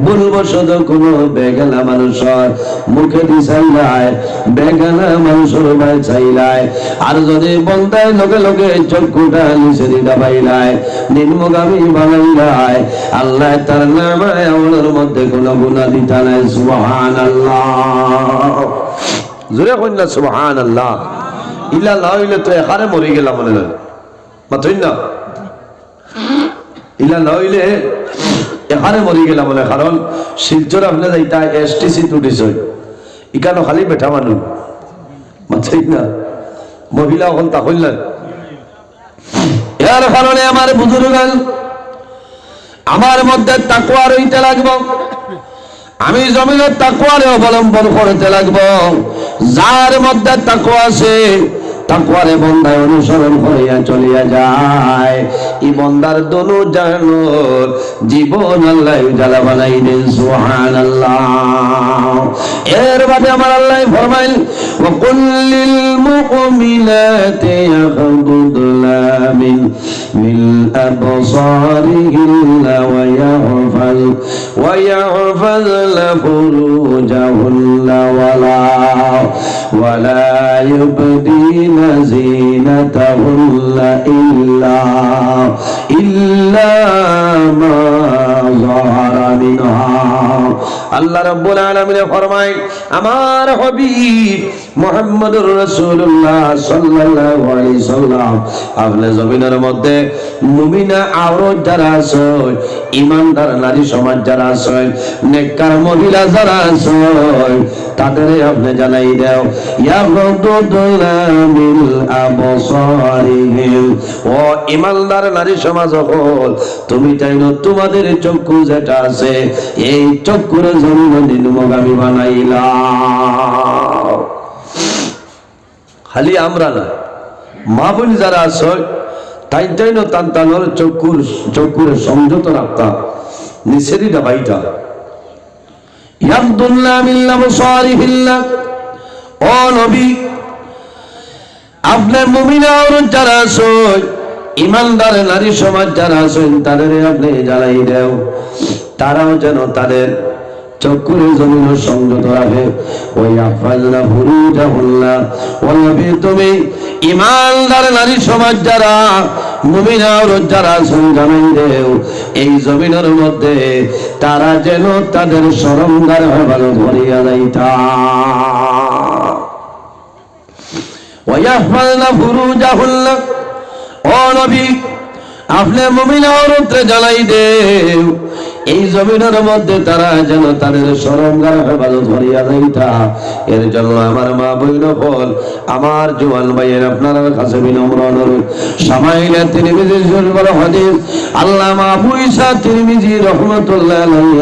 ভুলবশত কোনো বেগানা মানুষের মুখে দিছাইলায়, বেগানা মানুষের ভাই চাইলায়, আর যদি বন্দায় লগে লগে চক্ষুটা নিচে দিতে পাইলায়, নিম্নগামী বানাইলায়, আল্লাহ তার নামায় আমলের মধ্যে কোনো গুনাহ দিতা নাই। সুবহানাল্লাহ, জোরে কইনা সুবহানাল্লাহ। ইলা না হইলে তো এখানে মরে গেলাম মনে হয়, মাত্রই না। ইলা না হইলে এখানে মরি গেলাম বলে, কারণ শিলচর আপনি যাইতা এসটিসি টুটিস ইকানো খালি বেঠা মানুষ ঠিক না, মহিলা হল তা হইলেন। এর কারণে আমার বুজুর্গ আমার মধ্যে তাকওয়া রইতে লাগবো, আমি জমিনের তাকওয়ারে অবলম্বন করতে লাগবো। যার মধ্যে তাকওয়া আছে তাকওয়ারে বন্দায় অনুসরণ করিয়া চলিয়া যায়, এই বন্দার দনু জানো জীবন আল্লাহ উজালা বানাই দেন। সুবহানাল্লাহ। এর বাদে আমার আল্লাহ ফরমাইল, ওয়া কুল্লিল মুমিনাতি ইয়াগহুদুনা মিন আবসারিহিন্না ওয়া ইয়াহফাযনা ফুরুজাহুন্না ওয়ালা ইউবদিনা জিনাতাহুন্না ইল্লা মা যাহারা মিনহা। আল্লাহ রাব্বুল আলামিন ফরমায়, আমার হাবিব মুহাম্মদুর রাসূলুল্লাহ সাল্লাল্লাহু আলাইহি সাল্লাম আপনি জমিনের মধ্যে মুমিনা আওরত যারা আছে, ঈমানদার নারী সমাজ যারা আছে, নেককার মহিলা যারা আছে, তাদের আপনি জানাই দাও, ইয়াগহুদুনা মিন আবসারিহিম। ও ঈমানদার নারী সমাজ হল, তুমি চাইলো তোমাদের চক্ষু যেটা আছে এই চক্ষুর জন্য নিম্নগামী বানাইলা। খালি আমরা না, মা বোন যারা আছে তাই তাইনো তান্তানোর চক্ষুর সংযত রাখতা নিষেধি দাবাইটা। ইয়াগদুল্লাহ মিন আবসারিহিন্না। ও নবী, আপনার মুমিনা ওরত যারা আছে, ঈমানদার নারী সমাজ যারা আছেন, তাদের আপনি জ্বালাই দেও, তারাও যেন তাদের চক্ষুর জমিন সংযত রাখে। ওই আফাজনা ফুরুজাহুন্না। ও নবী, তুমি ঈমানদার নারী সমাজ যারা মুমিনা ওরত যারা আছেন জানাই দেও, এই জমিনের মধ্যে তারা যেন তাদের শরমগার হেফাজত করিয়া যাইতা। ওয়াহফাজনা ফুরুজাহুন্না। ও নবী, আপনি মুমিনা ওরতে জানাই দেও, এই জমিনের মধ্যে তারা যেন তাদের শরমগার হেফাজত করিয়া যাইতা। এর জন্য আমার মা বইন বল, আমার জওয়ান ভাইয়ের আপনার কাছে বিনম্র অনুরোধ, সামাইলে তিরমিজি শরীফের হাদিস আল্লামা আবু ঈসা তিরমিজি রাহমাতুল্লাহ আলাইহি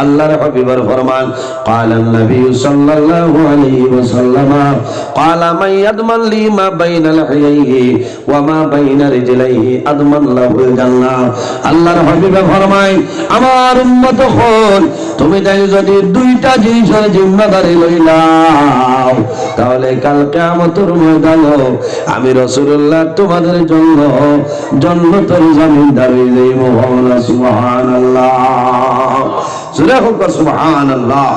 আল্লাহর হাবিবের ফরমান, ক্বালান নবী সাল্লাল্লাহু আলাইহি ওয়াসাল্লাম, ক্বালা মান ইয়াদমান লি মা বাইনা লাহইহি ওয়া মা বাইনা রিজলাইহি আদমান লাহুল জান্নাহ। আল্লাহর হাবিব ফরমায়, আমার উম্মত হল, তুমি তাই যদি দুইটা জিনিসের জিম্মাদারি লইলাও, তাহলে কাল কিয়ামতের ময়দানে আমি রাসূলুল্লাহ তোমাদের জন্য জান্নাতের জমিনদার হয়ে যাইব। সুবহানাল্লাহ। জোরে হোক সুবহানাল্লাহ।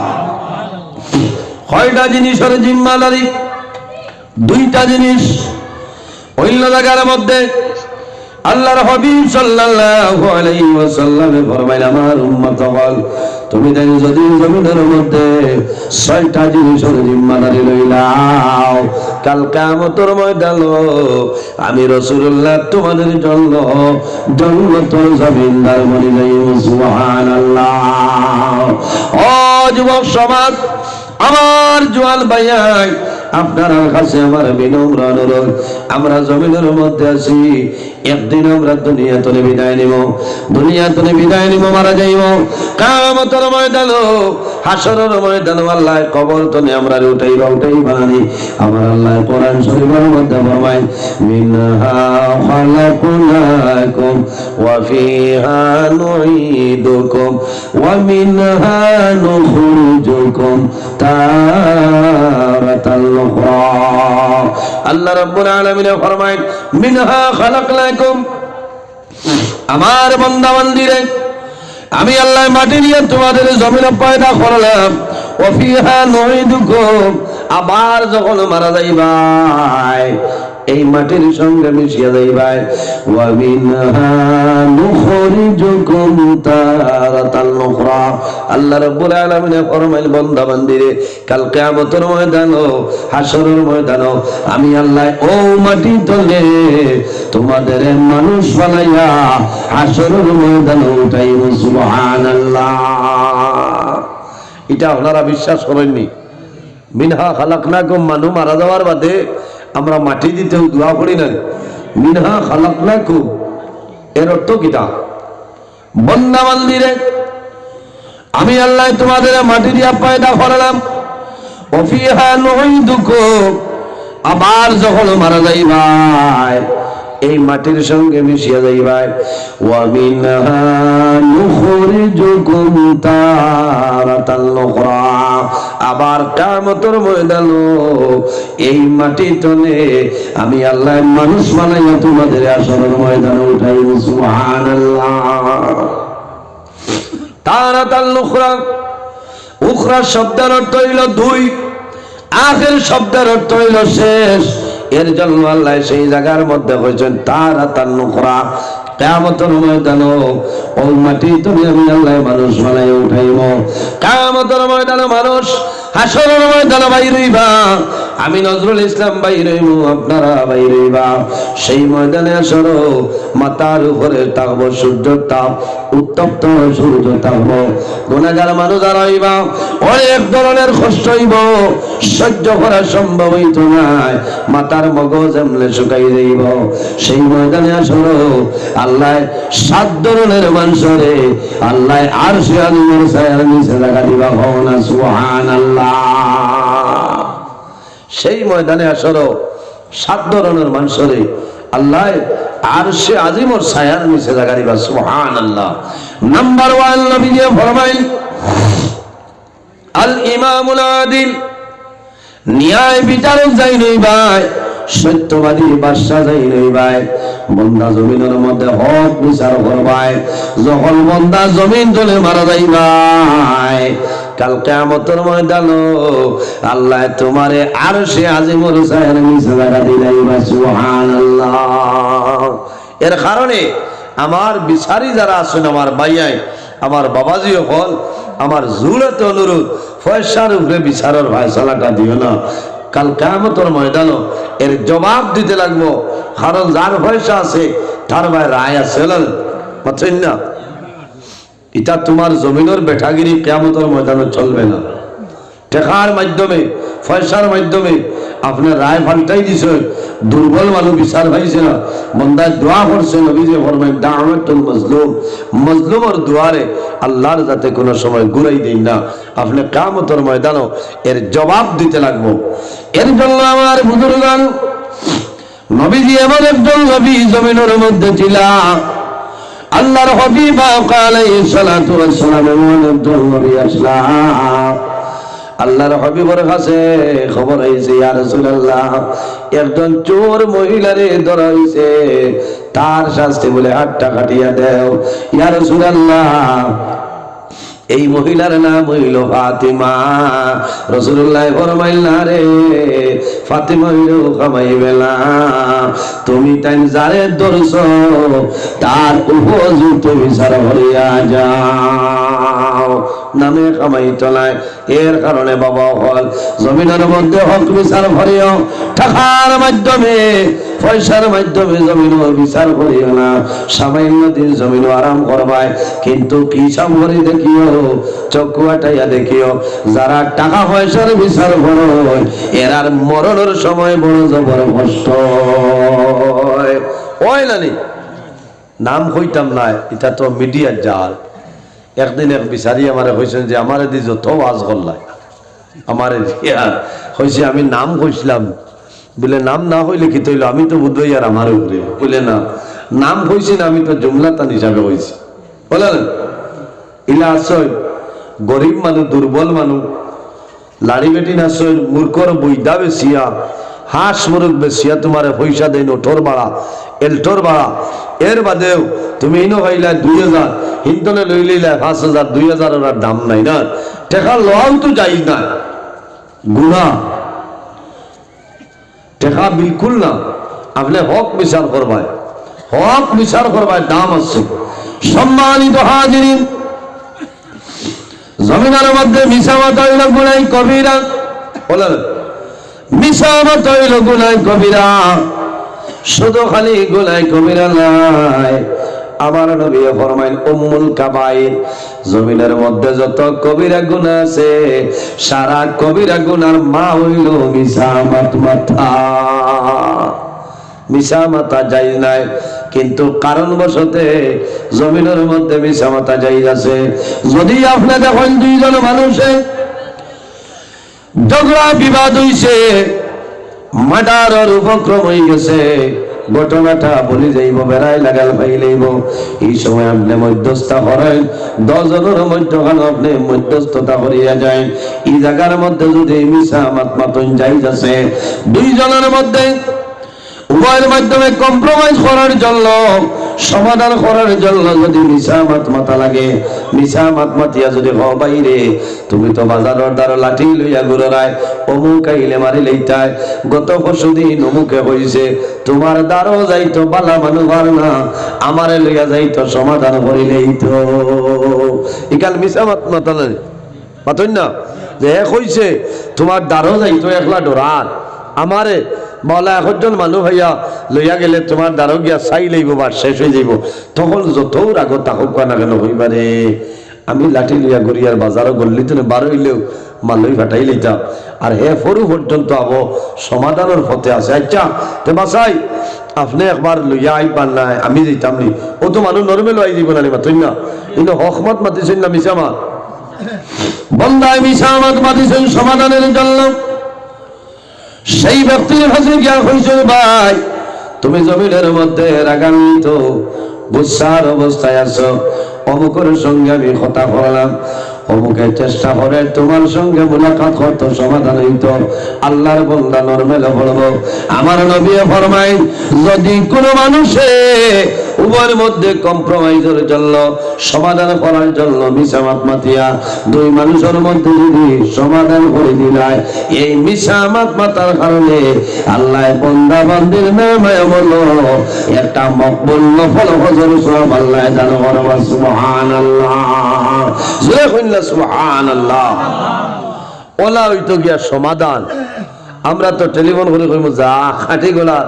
কয়টা জিনিসের জিম্মাদারি? দুইটা জিনিস। অন্য জায়গার মধ্যে আল্লাহর হাবিব সাল্লাল্লাহু আলাইহি ওয়াসাল্লাম ফরমাইলেন, আমার উম্মত হল, তুমি তাই যদি জমিনের মধ্যে ছয়টা জিনিসের জিম্মাদারি লইলাও, কাল কিয়ামতের ময়দানে আমি রাসূলুল্লাহ তোমাদের জন্য জান্নাতের জমিনদার বনি যাইব। সুবহানাল্লাহ। ও যুবক সমাজ, আমার জওয়ান ভাইয়াই, আপনার কাছে আমার বিনম্র অনুরোধ, আমরা জমিনের মধ্যে আছি, একদিন আমরা দুনিয়া থেকে বিদায় নিব, মারা যাইব। কিয়ামতের ময়দানে, হাসরের ময়দানে আল্লাহ কবর থেকে আমরা উঠাইবা না। আমার আল্লাহ কোরআন শরীফের মধ্যে ফরমায়, মিনহা খালাকনাকুম ওয়া ফিহা নুঈদুকুম ওয়া মিনহা নুখরিজুকুম তারাতাল উখরা। আল্লাহ রাব্বুল আলামিন ফরমায়, মিনহা খালাকনাকুম, আমার বান্দা বান্দীরে আমি আল্লাহ মাটি দিয়ে তোমাদের জমিনে পয়দা করলাম, ওয়া ফিহা নুঈদুকুম, আবার যখন মারা যাইবাই এই মাটির সঙ্গে মিশিয়া যাইবাই, ওয়া মিনহা নুখরিজুকুম তারাতাল উখরা, আল্লাহ রাব্বুল আলামিন ফরমাইল বান্দা বান্দিরে কাল কিয়ামতের ময়দানে হাসরের ময়দানে আমি আল্লাহ ও মাটি তলে তোমাদের মানুষ বানাইয়া হাসরের ময়দানে উঠাইব সুবহানাল্লাহ। এটা আপনারা বিশ্বাস করেননি? মিনহা খালাকনাকুম, মানুষ মারা যাওয়ার বাদে আমরা মাটি দিতে দোয়া করি না। মিনহা খালাকনাকুম এর অর্থ কিটা? বান্দা বান্দিরে আমি আল্লাহ তোমাদের মাটি দিয়া পয়দা করলাম, ওফিহা নুইদুকুম, আবার যখন মারা যাইবাই এই মাটির সঙ্গে মিশিয়া যাইবাই, ওয়া মিনহা নুখরিজুকুম তারাতাল উখরা, আবার কিয়ামতের ময়দানে এই মাটি তলে আমি আল্লাহ মানুষ বানাইয়া তোমাদের হাসরের ময়দানে উঠাইব সুবহানাল্লাহ। তারাতাল উখরা, উখরা শব্দের অর্থ হইল দুই, আখির শব্দের অর্থ হইল শেষ। এর জন্য আল্লাহ সেই জায়গার মধ্যে কইছেন তারাতান উখরা, কিয়ামতের ময়দানে ওই মাটি তুমি আমি আল্লাহ মানুষ বানাই উঠাইব। কিয়ামতের ময়দানে মানুষ হাসরের ময়দানে বাইরইবা, আমি নজরুল ইসলাম বাইরইব, আপনারা বাইরইবা। সেই ময়দানে আসর মাথার উপরে থাকব সূর্যের তাপ, উত্তপ্ত সূর্য থাকব, গুনাহগার মানুষ আর হইবা, অনেক ধরনের কষ্ট হইব, সহ্য করা সম্ভব হইত না, মাথার মগজ এমনে শুকাই যাইব। সেই ময়দানে আসর আল্লাহ 7 ধরনের মানুষরে আল্লাহ আরশে আজিমের ছায়ার নিচে জায়গা দিবা, হও না সুবহানাল্লাহ। সেই ময়দানে আসর 7 ধরনের মানুষরে আল্লাহ আরশে আজিমের ছায়ার নিচে জায়গা দিবা, সুবহানাল্লাহ। নাম্বার 1 নবী দিয়ে ফরমাইল আল ইমামুল আদিল, ন্যায় বিচারক যাই নই ভাই, সত্যবাদী বাদশা যাই নই ভাই, বন্দা জমিনের মধ্যে হক বিচার করবাই। যখন বন্দা জমিন তলে মারা যাই ভাই, কাল কিয়ামতের ময়দানে আল্লাহ তোমারে আরশে আজিমের ছায়ার নিচে জায়গা দিলাইবা, সুবহানাল্লাহ। এর কারণে আমার বিচারি যারা আছেন, আমার ভাইয়াই, আমার বাবাজিও হল, আমার জুড়েতে অনুরোধ, পয়সার উপরে বিচারের ফয়সালাটা দিও না। কাল কিয়ামতের ময়দানে এর জবাব দিতে লাগবো, কারণ যার পয়সা আছে তার ভাই রায় আছে, বুঝছেন না? এটা তোমার জমিনের বেঠাগিরি কিয়ামতের ময়দানে চলবে না। টাকার মাধ্যমে, পয়সার মাধ্যমে আপনি রায় পাল্টাই দিছে, দুর্বল মানুষ বিচার পাইছে না, বন্দায় দোয়া করছে, নবীজি ফরমায় দাওয়াতুল মাজলুম, মাজলুমের দুয়ারে আল্লাহর যাতে কোনো সময় ঘুরাই দেই না। আপনি কিয়ামতের ময়দানে এর জবাব দিতে লাগবো। এর জন্য আমার বুজুর্গান, নবীজি এমন একজন নবী জমিনের মধ্যে ছিলেন, আল্লাহর হাবিব আলাইহিস সালাতু ওয়াস সালাম এমন একজন নবী আসলাম, আল্লাহর হাবিবের কাছে খবর আইছে, ইয়া রাসূলুল্লাহ একজন চোর মহিলারে ধরা হইছে, তার শাস্তি বলে 8 টাকা কাটিয়া দাও। ইয়া রাসূলুল্লাহ এই মহিলার নাম হইল ফাতিমা। রাসূলুল্লাহ ফরমাইল না রে ফাতিমা হইল কামাইবে না, তুমি তাই যারে ধরছো তার উপযুক্ত বিচার করিয়া যাও, নামে কামাইতো নাই। এর কারণে বাবা হল জমিনের মধ্যে হক বিচার করিও, টাকার মাধ্যমে পয়সার মাধ্যমে জমিন বিচার করিও না। সামান্য দিন জমিন আরাম করবাই, কিন্তু কি সব করে দেখিও, চক্ষু আটাইয়া দেখিও, যারা টাকা পয়সার বিচার করো এরার মরণের সময় বড় জবর কষ্ট হয় না। নাম কইতাম না, এটা তো মিডিয়ার জাল। একদিন এক বিচারি আমারে কইছেন যে আমারে দি যত ওয়াজ করলাই, আমারে হয়েছে আমি নাম কইছিলাম, বলে নাম না হইলে কি তৈল, আমি তো বুঝবই আর আমার উপরে, বলে না নাম কইছি না, আমি তো জুমলাতান হিসাবে কইছি। বলেন ইলা আসয় গরিব মানুষ, দুর্বল মানুষ, লাড়ি বেটি না সই মূর্খর বইদা বেশিয়া, হাঁস মুরগ বেশিয়া তোমার পয়সা দেয় নোটর ভাড়া, এলটোর ভাড়া। এর বাদেও তুমি ইনো ভাইলা 2000, হিন্দলে লই লইলা 5000, 2000 ওর দাম নাই না, টাকা লওয়াও তো যাই না, গুনাহ, টাকা বিলকুল না। আপনি হক বিচার করবায়, হক বিচার করবায় দাম আছে। সম্মানিত হাজিরিন, জমিনের মধ্যে মিশামত হইল গুনাহ কবিরা, বলেন মিশামত হইল গুনাহ কবিরা। শুধু খালি গুনাহ কবিরা নাই, আমার নবী ফরমাইন উম্মুল কাবাইর, জমিনের মধ্যে যত কবিরা গুনাহ আছে সারা কবিরা গুনার মা হইল মিশামত মাথা। মিশামাতা যাই নাই, কিন্তু কারণবশতে জমিনের মধ্যে মিশামাতা যাই আছে। যদি আপনি দেখেন দুইজন মানুষে ঝগড়া বিবাদ হইছে, মার্ডারের উপক্রম হয়ে গেছে, ঘটনাটা বলি যাইব, বেড়াই লাগাল পাইলেইব, এই সময় আপনি মধ্যস্থতা করেন, 10 জনের মধ্যখানে আপনি মধ্যস্থতা করিয়া যায়। এই জায়গার মধ্যে যদি মিশামাত মাতন যাই আছে, দুইজনের মধ্যে উভয়ের মাধ্যমে কম্প্রোমাইজ করার জন্য, সমাধান করার জন্য যদি মিশামাত মাতা লাগে, মিশামাত মাতিয়া যদি হ বাইরে তুমি তো বাজারের দ্বারা লাঠি লইয়া ঘুরায়, অমুক আইলে মারি লইতায়, গত পরশুদিন অমুকে হইছে, তোমার দ্বারও যাইতো বালা মানুষ আর না, আমারে লইয়া যাইতো সমাধান করিলেই তো। ইকাল মিশামাত মাতা লাগে মাতই না, যে এক হইছে তোমার দ্বারও যাইতো একলা ডরার, আমারে বলা একজন মানুষ হইয়া লইয়া গেলে তোমার দ্বারও গিয়া চাই লইব বা শেষ হয়ে যাইব, তখন যত রাগত তাকুক না কেন হইবারে আমি লাঠি লইয়া গড়িয়ার বাজারও গল্লি তো 12 হইলেও মালই ফাটাই লইতাম, আর হে ফরু পর্যন্ত আবো সমাধানের পথে আছে। আচ্ছা তে বাসাই আপনি একবার লইয়া আইবার নাই, আমি যেতাম নি, ও তো মানুষ নর্মেল আই দিব না মাতই না, কিন্তু হকমত মাতিছেন না মিশামাত, বন্দায় মিশামাত মাতিছেন সমাধানের জন্য। সেই ব্যক্তির কাছে গিয়া হইছে, ভাই তুমি জমিনের মধ্যে রাগান্বিত গুসার অবস্থায় আছো, অমুকের সঙ্গে আমি কথা করলাম, অমুকের চেষ্টা করে তোমার সঙ্গে মুলাকাত করতো, সমাধান হইতো, আল্লাহর বান্দা নরমেল বলবো। আমার নবী ফরমাই যদি কোনো মানুষে উভয়ের মধ্যে কম্প্রোমাইজের জন্য, সমাধান করার জন্য মিশামাত মাতিয়া দুই মানুষের মধ্যে যদি সমাধান করে দিলায়, এই মিশামাত মাতার কারণে আল্লাহ বান্দা বান্দির নামে বলল একটা মকবুল নফল হজর সওয়াব আল্লাহ দান করবে। সুবহানাল্লাহ, জোরে কইলা সুবহানাল্লাহ। ওলা হইতো গিয়া সমাধান। আমরা তো টেলিফোন করে কইমু যা খাটি গোলা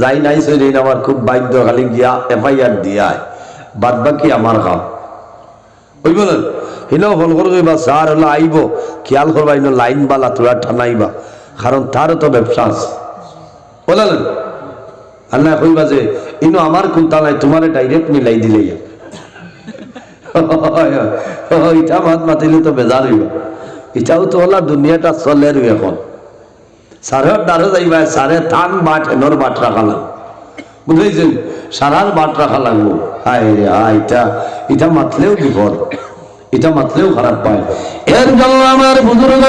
যাই নাই সেদিন আমার খুব বাধ্য, খালি গিয়া FIR দিয়ায়, বাদ বাকি আমার কাম। ওই বলেন হিনাও ফোন করে কইবা স্যার হলো আইব, খেয়াল করবা ইনো লাইন বালা তোরা ঠানাইবা, কারণ তারও তো ব্যবসা আছে। বলেন আল্লাহ কইবা যে ইনো আমার কুন্তা নাই, তোমারে ডাইরেক্ট মিলাই দিলেই ইটা মাত মাতিলে তো বেজার হইব। এটাও তো হলা দুনিয়াটা চলে এখন। সারের দ্বারে যাইবা, সারে থান বাট এনর বাট রাখা লাগবে, বুঝেছেন, সারার বাট রাখা লাগবো। হায় রে এটা মাতলেও বিপদ, এটা মাতলেও খারাপ পায়। এর জন্য আমার বুজুর্গ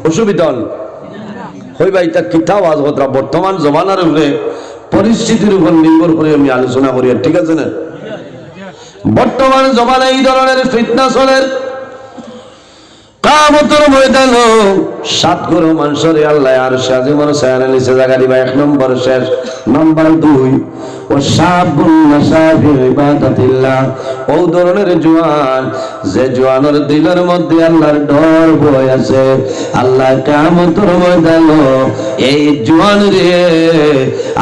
অসুবিধা হল হইবা, এটা কিতা ওয়াজ কথা বর্তমান জমানার উপরে পরিস্থিতির উপর নির্ভর করে আমি আলোচনা করি, ঠিক আছে না? বর্তমান জমানায় এই ধরনের ফিতনা চলে। কিয়ামতের ময়দান 7 গুণ মানুষের আল্লাহ আর সাজিমর সায়ানে নিচে জায়গা দিবা। 1 নম্বর শেষ। নাম্বার 2 ও শাবুন নাশাফি ইবাদাতিল্লাহ, ও ধরনের জওয়ান যে জওয়ানের দিলের মধ্যে আল্লাহর ডর ভয় আছে, আল্লাহ কিয়ামতের ময়দান এই জওয়ান রে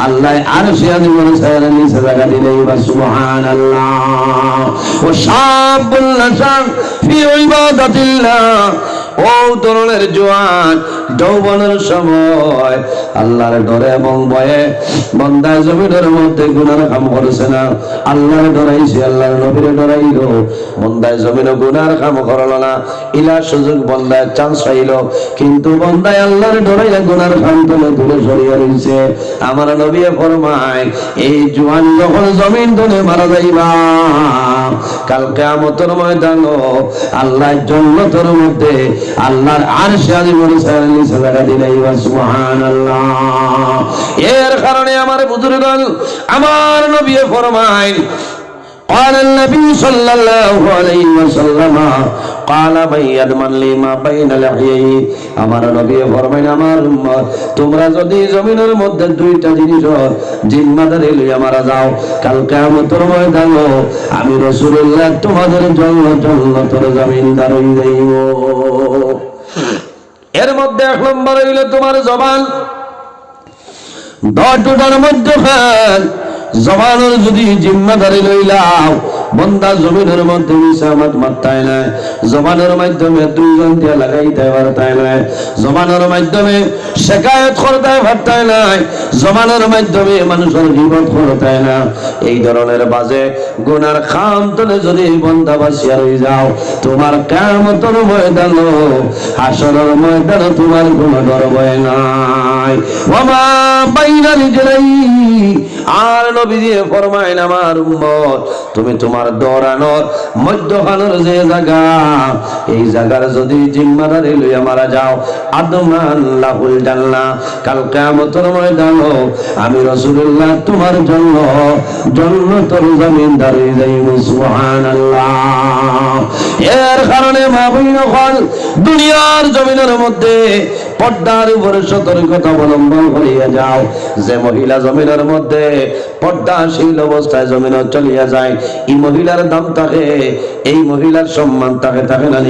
আল্লাহ আর সাজিমর সায়ানে নিচে জায়গা দিলে সুবহানাল্লাহ। ও শাবুন নাশাফি ইবাদাতিল্লাহ, ও ধরনের জওয়ান যৌবনের সময় আল্লাহর ডরে এবং ভয়ে বান্দা জমিনের মধ্যে গুনার কাম করছে না, আল্লাহর ডরাইছে, আল্লাহর নবীর ডরাইলো, বান্দায় জমিনে গুনার কাম করলো না, ইলা সুযোগ বান্দায় চান্স পাইল, কিন্তু বান্দায় আল্লাহর ডরাইয়া গুনার কাম তুলে দূরে সরিয়ে রইছে। আমার নবী ফরমায় এই জওয়ান যখন জমিন ধরে মারা যাইবা, কাল কিয়ামতের ময়দান আল্লাহর জান্নাতের মধ্যে আল্লাহর আরশে আজিমের নিচে জায়গা দিলাইবা। সুবহানাল্লাহ। এর কারণে আমার বুজুর্গগণ, আমার নবী ফরমায় قال النبي صلى الله عليه وسلم قال من يضمن لي ما بين لحييه আমার নবী ফরমায় আমার উম্মত তোমরা যদি জমিনের মধ্যে দুইটা জিনিস জিম্মাদারি লইয়া মারা যাও কাল কিয়ামতের ময়দানে আমি রাসূলুল্লাহ তোমাদের জন্য জান্নাতের জমিনদার হয়ে যাইব। এর মধ্যে এক নম্বর হইল তোমার জবান। দশটার মধ্যে জবানের যদি জিম্মাদারি লইলাও বন্দা জমিনের মধ্যে মিশামাত মারতায় না, জবানের মাধ্যমে দুইজন দিয়ে লাগাইতে পারতায় না, জবানের মাধ্যমে শেকায়ত করতে পারতায় না, জবানের মাধ্যমে মানুষের গীবত করতায় না। এই ধরনের বাজে গুনার খাম তলে যদি বন্দা বাসিয়া রয়ে যাও তোমার কিয়ামতের ময়দান হাসরের ময়দান তোমার কোনো ডর ভয় নাই। ওমা বাইনা রিজলাই আর নবী দিয়ে ফরমায় আমার উম্মত তুমি তোমার দৌড়ানোর মধ্যখানের যে জায়গা এই জায়গার যদি জিম্মাদারি লইয়া মারা যাও আদমান লাহুল জান্নাহ কাল কিয়ামতের ময়দানে আমি রাসূলুল্লাহ তোমার জন্য জান্নাতের জমিনদার হয়ে যাইব। সুবহানাল্লাহ। এর কারণে মা বোন দুনিয়ার জমিনের মধ্যে পর্দার উপরে সতর্কতা অবলম্বন করিয়া যাও। যে মহিলা জমিনের মধ্যে পর্দাশীল অবস্থায় জমিন চলিয়া যায় এই মহিলার দাম থাকে, এই মহিলার সম্মান থাকে থাকে না,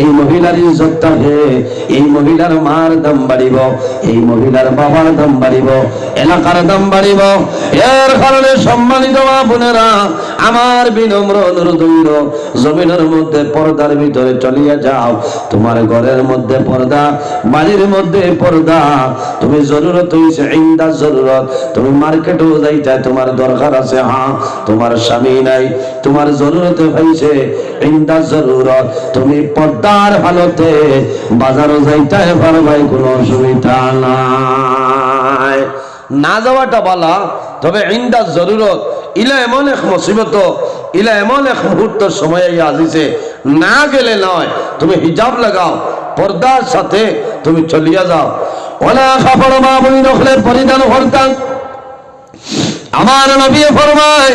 এই মহিলার ইজ্জত থাকে, এই মহিলার মার দাম বাড়িব, এই মহিলার বাবার দাম বাড়িব, এলাকার দাম বাড়িব। এর কারণে সম্মানিত মা বোনেরা আমার বিনম্র অনুরোধ হইল জমিনের মধ্যে পর্দার ভিতরে চলিয়া যাও। তোমার ঘরের মধ্যে পর্দা, বাড়ির মধ্যে পর্দা, তুমি জরুরত হইছে ইনদা জরুরত, তুমি মার্কেটও যাইতে তোমার দরকার আছে, হ্যাঁ তোমার স্বামী নাই, তোমার জরুরত হইছে ইনদা জরুরত, তুমি পর্দার হালতে বাজারও যাইতে পারবাই, কোনো অসুবিধা নাই। না যাওয়াটা বলা, তবে ইনদা জরুরত ইলা এমন এক মুসিবত, ইলা এমন এক মুহূর্তের সময় আসিছে, না গেলে নয়। তুমি হিজাব লাগাও, পর্দার সাথে তুমি চলিয়া যাও। ওলা কাপড় মা বই নখলে পরিধান করতাম। আমার নবী ফরমায়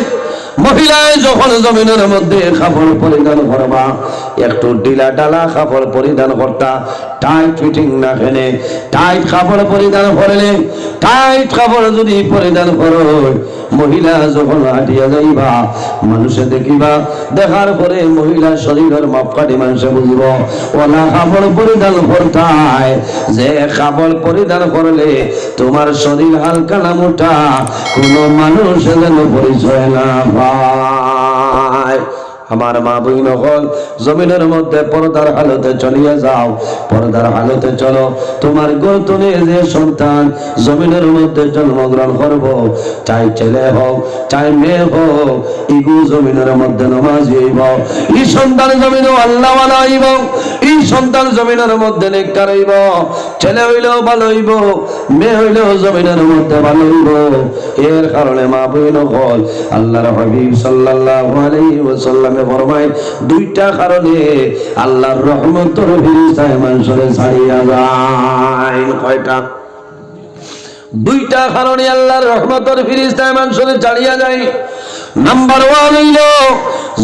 মহিলায় যখন জমিনের মধ্যে কাপড় পরিধান করবা একটু ঢিলা ঢালা কাপড় পরিধান করতা, টাইট ফিটিং না ফেলে টাইট কাপড় পরিধান করলে, টাইট কাপড় যদি পরিধান করো মহিলা যখন হাঁটিয়া যাইবা মানুষে দেখিবা, দেখার পরে মহিলার শরীরের মাপকাঠি মানুষে বুঝব ওলা কাপড় পরিধান করতায়, যে কাপড় পরিধান করলে তোমার শরীর হালকা না মোটা কোনো মানুষ যেন পরিচয় না পায়। আমার মা বই নকল জমিনের মধ্যে পর্দার হালতে চলিয়া যাও, পর্দার হালতে চলো। তোমার গর্তনে যে সন্তান জমিনের মধ্যে জন্মগ্রহণ করব, চাই ছেলে হোক চাই মেয়ে হোক, ইগু জমিনের মধ্যে নামাজি হইব, এই সন্তান জমিনে আল্লাহওয়ালা হইব, এই সন্তান জমিনের মধ্যে নেককার হইব, ছেলে হইলেও ভালো হইব, মেয়ে হইলেও জমিনের মধ্যে ভালো হইব। এর কারণে মা বই নকল আল্লাহর হাবিব সাল্লাল্লাহু আলাইহি ওয়াসাল্লাম ফরমায় দুইটা কারণে আল্লাহর রহমতের ফেরেশতায় মানুষকে ছাড়িয়া যায়। কয়টা? দুইটা কারণে আল্লাহর রহমতের ফেরেশতায় মানুষকে ছাড়িয়া যায়। নাম্বার 1 হইল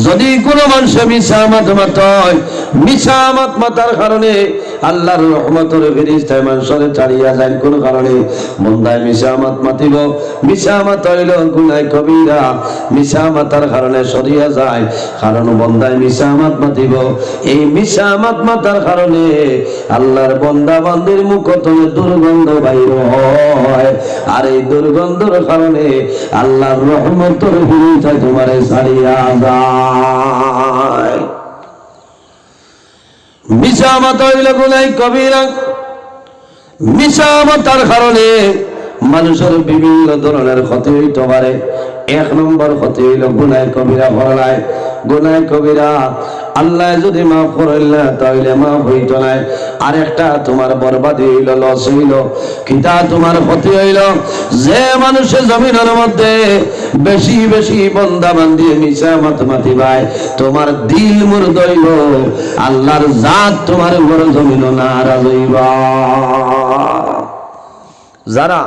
যদি কোনো মানুষ মিছামাত মাতায়, মিছামাত মাতার কারণে আল্লাহর রহমতের ফেরেশতায় মানুষকে ছাড়িয়া যায়। কোন কারণে? বন্দায় মিছামাত মাতিব, মিছামাত হইল গুনাহ কবিরা, মিছামাতার কারণে সরিয়া যায়। কারণ বন্দায় মিছামাত মাতিব, এই মিছামাত মাতার কারণে আল্লাহর বান্দা বান্দির মুখ থেকে দুর্গন্ধ বাইর হয়, আর এই দুর্গন্ধের কারণে আল্লাহর রহমতের ফেরেশতায় তোমারে ছাড়িয়া যায়। মিছামাত হইল গুনাহ কবিরা, মিছামাতার কারণে মানুষের বিভিন্ন ধরনের ক্ষতি হইতে পারে। 1 নম্বর ক্ষতি হইল গুনাহ কবিরা করলাই। গুনাহ কবিরা আল্লাহ যদি মাফ করেন না তাহলে মাফ হইত না। আরেকটা তোমার বরবাদি হইল, লস হইল, কিতা তোমার ক্ষতি হইল যে মানুষের জমিনের মধ্যে বেশি বেশি বন্দা বান্দি মিছামাত মাতিবাই, তোমার দিল মুর্দ হইল, আল্লাহর জাত তোমার উপর জমিন নারাজ হইবা। যারা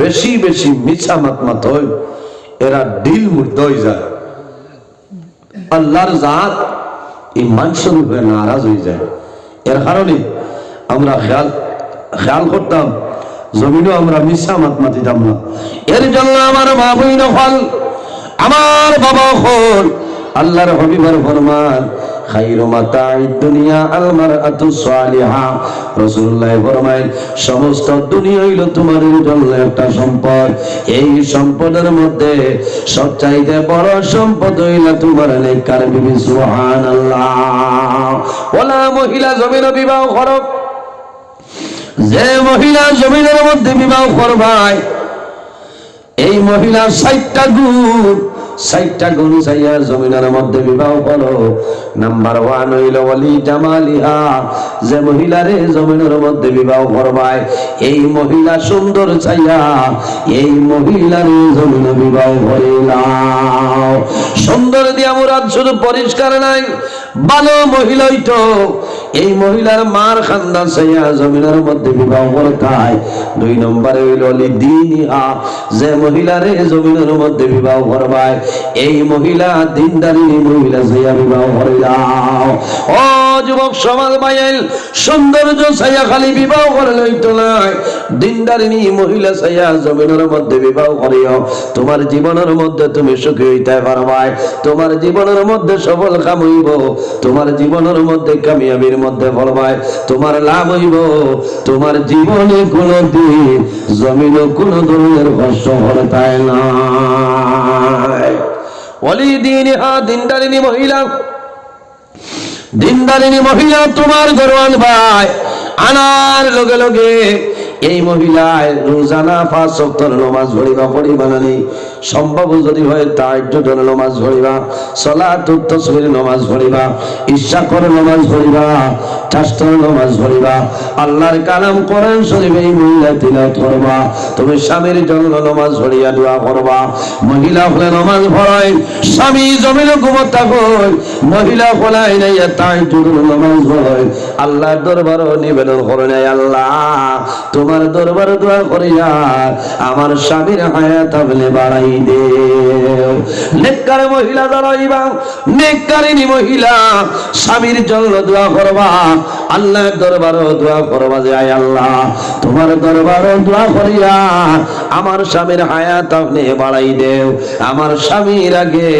বেশি বেশি মিছামাত মাতয় এরা দিল মুর্দ হয়ে যায়, আল্লাহর জাত ইমান শরীফ হয়ে নারাজ হয়ে যায়। এর কারণে আমরা খেয়াল করতাম, জমিনও আমরা মিশা মাত মাতিতাম না। এর জন্য আমার মা বইন হল, আমার বাবা হল, আল্লাহর হাবিবের ফরমান খায়রু মাতা'আদ দুনিয়া আল মারআতু সালিহা। রাসূলুল্লাহ ফরমায় সমস্ত দুনিয়া হইল তোমার জন্য একটা সম্পদ। এই সম্পদের মধ্যে সবচাইতে বড় সম্পদ হইল তোমার নেককার বিবি। সুবহানাল্লাহ। ওলা মহিলা জমিন বিবাহ করো, যে মহিলা জমিনের মধ্যে বিবাহ করবাই, এই মহিলা 60টা গুণ চাইয়া জমিনের মধ্যে বিবাহ করো। নাম্বার 1 হইল ওয়ালি জামালিহা, যে মহিলারে জমিনের মধ্যে বিবাহ করবাই, এই মহিলা সুন্দর চাইয়া এই মহিলারে জমিনে বিবাহ করিলাম। সুন্দর দিয়া মুরাদ শুধু পরিষ্কার নাই, ভালো মহিলা হইতো। এই মহিলার মার খানদান চাইয়া জমিনের মধ্যে বিবাহ করতাই। 2 নম্বরে হইল দিনিহা, যে মহিলারে জমিনের মধ্যে বিবাহ করবাই, এই মহিলা দিনদারি মহিলা চাইয়া বিবাহ করিলাম। ও যুবক সমাজ ভাইয়ের, সৌন্দর্য চাইয়া খালি বিবাহ করে লইতো নাই, দিনদারিনী মহিলা চাইয়া জমিনের মধ্যে বিবাহ করিও। তোমার জীবনের মধ্যে তুমি সুখী হইতে পারবাই, তোমার জীবনের মধ্যে সফল কাম হইব, তোমার জীবনের মধ্যে কামিয়াবির মধ্যে পড়বাই, তোমার লাভ হইব। তোমার জীবনে কোনদিন জমিনে কোন ধরনের কষ্ট করতে নাই। ওলি দিনহা, দিনদারিনী মহিলা, দিনদারিনী মহিলা তোমার ঘরওয়ান ভাই আনার লগে লগে এই মহিলায় রোজানা 5 ওয়াক্তের নামাজ পড়িবা নানি, সম্ভব যদি হয় তাহাজ্জুদের নামাজ পড়িবা, সালাতুত তাসবিহ নামাজ পড়িবা, ইশাকর নামাজ পড়িবা, চারটার নামাজ পড়িবা, আল্লাহর কালাম কোরআন শরীফ এই মহিলা তিলাওয়াত করবা। তুমি স্বামীর জন্য নামাজ পড়িয়া দোয়া করবা। মহিলা হলে নামাজ পড়ায়, স্বামী জমিনে ঘুমত থাকয়, মহিলা হলাই নাই তাহাজ্জুদের নামাজ পড়ায়, আল্লাহর দরবারে নিবেদন করে নাই, আল্লাহ তোমার দরবারে দোয়া করিয়া আমার স্বামীর হায়াত আপনি বাড়াই দেও। নেককার মহিলা দাঁড়াইবা, নেককারিনী মহিলা স্বামীর জন্য দোয়া করবা, আল্লাহর দরবারে দোয়া করবা যে আয় আল্লাহ তোমার দরবারে দোয়া করিয়া আমার স্বামীর হায়াত আপনি বাড়াই দেও, আমার স্বামীর আগে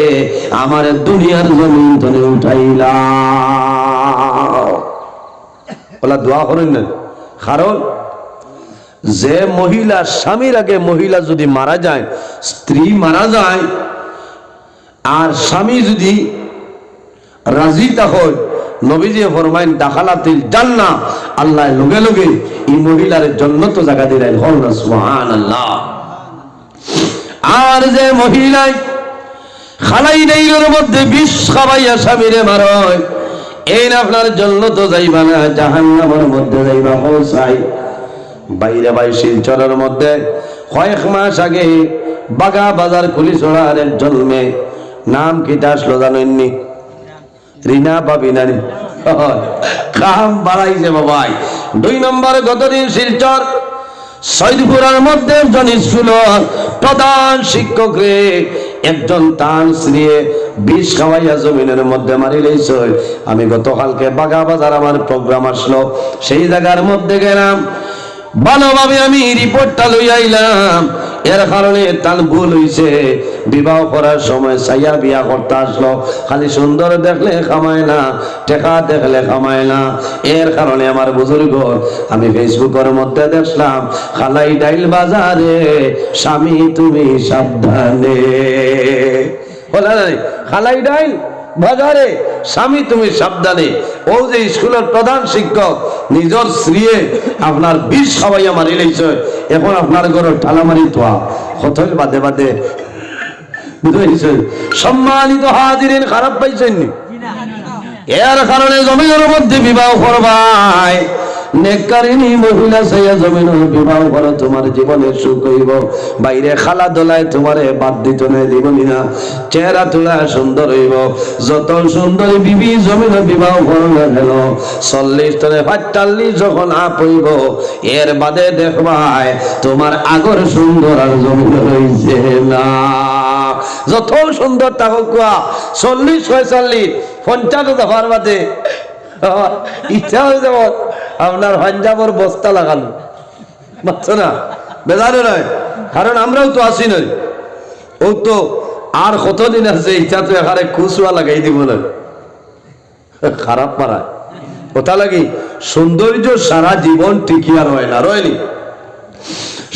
আমার দুনিয়ার জমিন ধরে উঠাইলা। ওলা দোয়া করেন না, কারণ যে মহিলা স্বামীর আগে মহিলা যদি মারা যায়, স্ত্রী মারা যায়, আর স্বামী যদি রাজি হয়, নবীজি ফরমাইন দাখালাতিল জান্নাহ, আল্লাহ লগে লগে এই মহিলার জান্নাত জায়গা দিলেন। হল না সুবহানাল্লাহ। আর যে মহিলাই খালাই নেইর মধ্যে বিষ খাওয়াইয়া স্বামীরে মারয়, এই না আপনার জান্নাত যাইবা না, জাহান্নামের মধ্যে যাইবা পৌঁছাই। বাইরে বাই শিলচরের মধ্যে কয়েক মাস আগে বাগা বাজার খুলি ছড়ার একজন মেয়ে, নাম কিটা আসলো জানেননি? রিনা পাবি নানি, কাম বাড়াইছে বাবাই। 2 নম্বর গতদিন শিলচর সৈদপুরের মধ্যে একজন স্কুলের প্রধান শিক্ষক রে একজন তান শ্রিয়ে বিষ খাওয়াইয়া জমিনের মধ্যে মারি লইছে। আমি গতকালকে বাগা বাজার আমার প্রোগ্রাম আসলো, সেই জায়গার মধ্যে গেলাম, ভালোভাবে আমি রিপোর্টটা লই আইলাম। এর কারণে তার ভুল হইছে, বিবাহ করার সময় সাইয়া বিয়া করতে আসলো, খালি সুন্দর দেখলে খামায় না, টেকা দেখলে খামায় না। এর কারণে আমার বুজুর্গ আমি ফেসবুকের মধ্যে দেখলাম, খালাই ডাইল বাজারে স্বামী তুমি সাবধানে, বলা নাই খালাই ডাইল বাজারে স্বামী তুমি সাবধানে। ও যে স্কুলের প্রধান শিক্ষক নিজের স্ত্রীয়ে আপনার বিষ খাওয়াইয়া মারি লইছে, এখন আপনার ঘরের ঠালামারি তোয়া হতল বাদে বাদে বুঝেছেন। সম্মানিত হাজিরিন, খারাপ পাইছেন? এর কারণে জমিনের মধ্যে বিবাহ করবাই, নেককারিনী মহিলা চাইয়া জমিনের বিবাহ করো, তোমার জীবনের সুখ হইব। বাইরে খালা দোলায় তোমারে বাদ দিত না, দিবনি না। চেহারা তোলা সুন্দর হইব। যত সুন্দরী বিবি জমিনের বিবাহ করো না কেন, 40 তরে 45 যখন আপ হইব, এর বাদে দেখবাই তোমার আগর সুন্দর আর জমিন হইছে না। যত সুন্দর থাকুক 40 46 50 দফার বাদে ইচ্ছা হয়ে যাব আপনার পাঞ্জাবর বস্তা লাগানো, বুঝছো না? বেজারও নয়, কারণ আমরাও তো আসি নই। ও তো আর কতদিন আছে, ইচ্ছা তো এখানে খুশুয়া লাগাই দিব না, খারাপ পারায় কথা লাগি। সৌন্দর্য সারা জীবন টিকিয়া রয় না, রয়নি।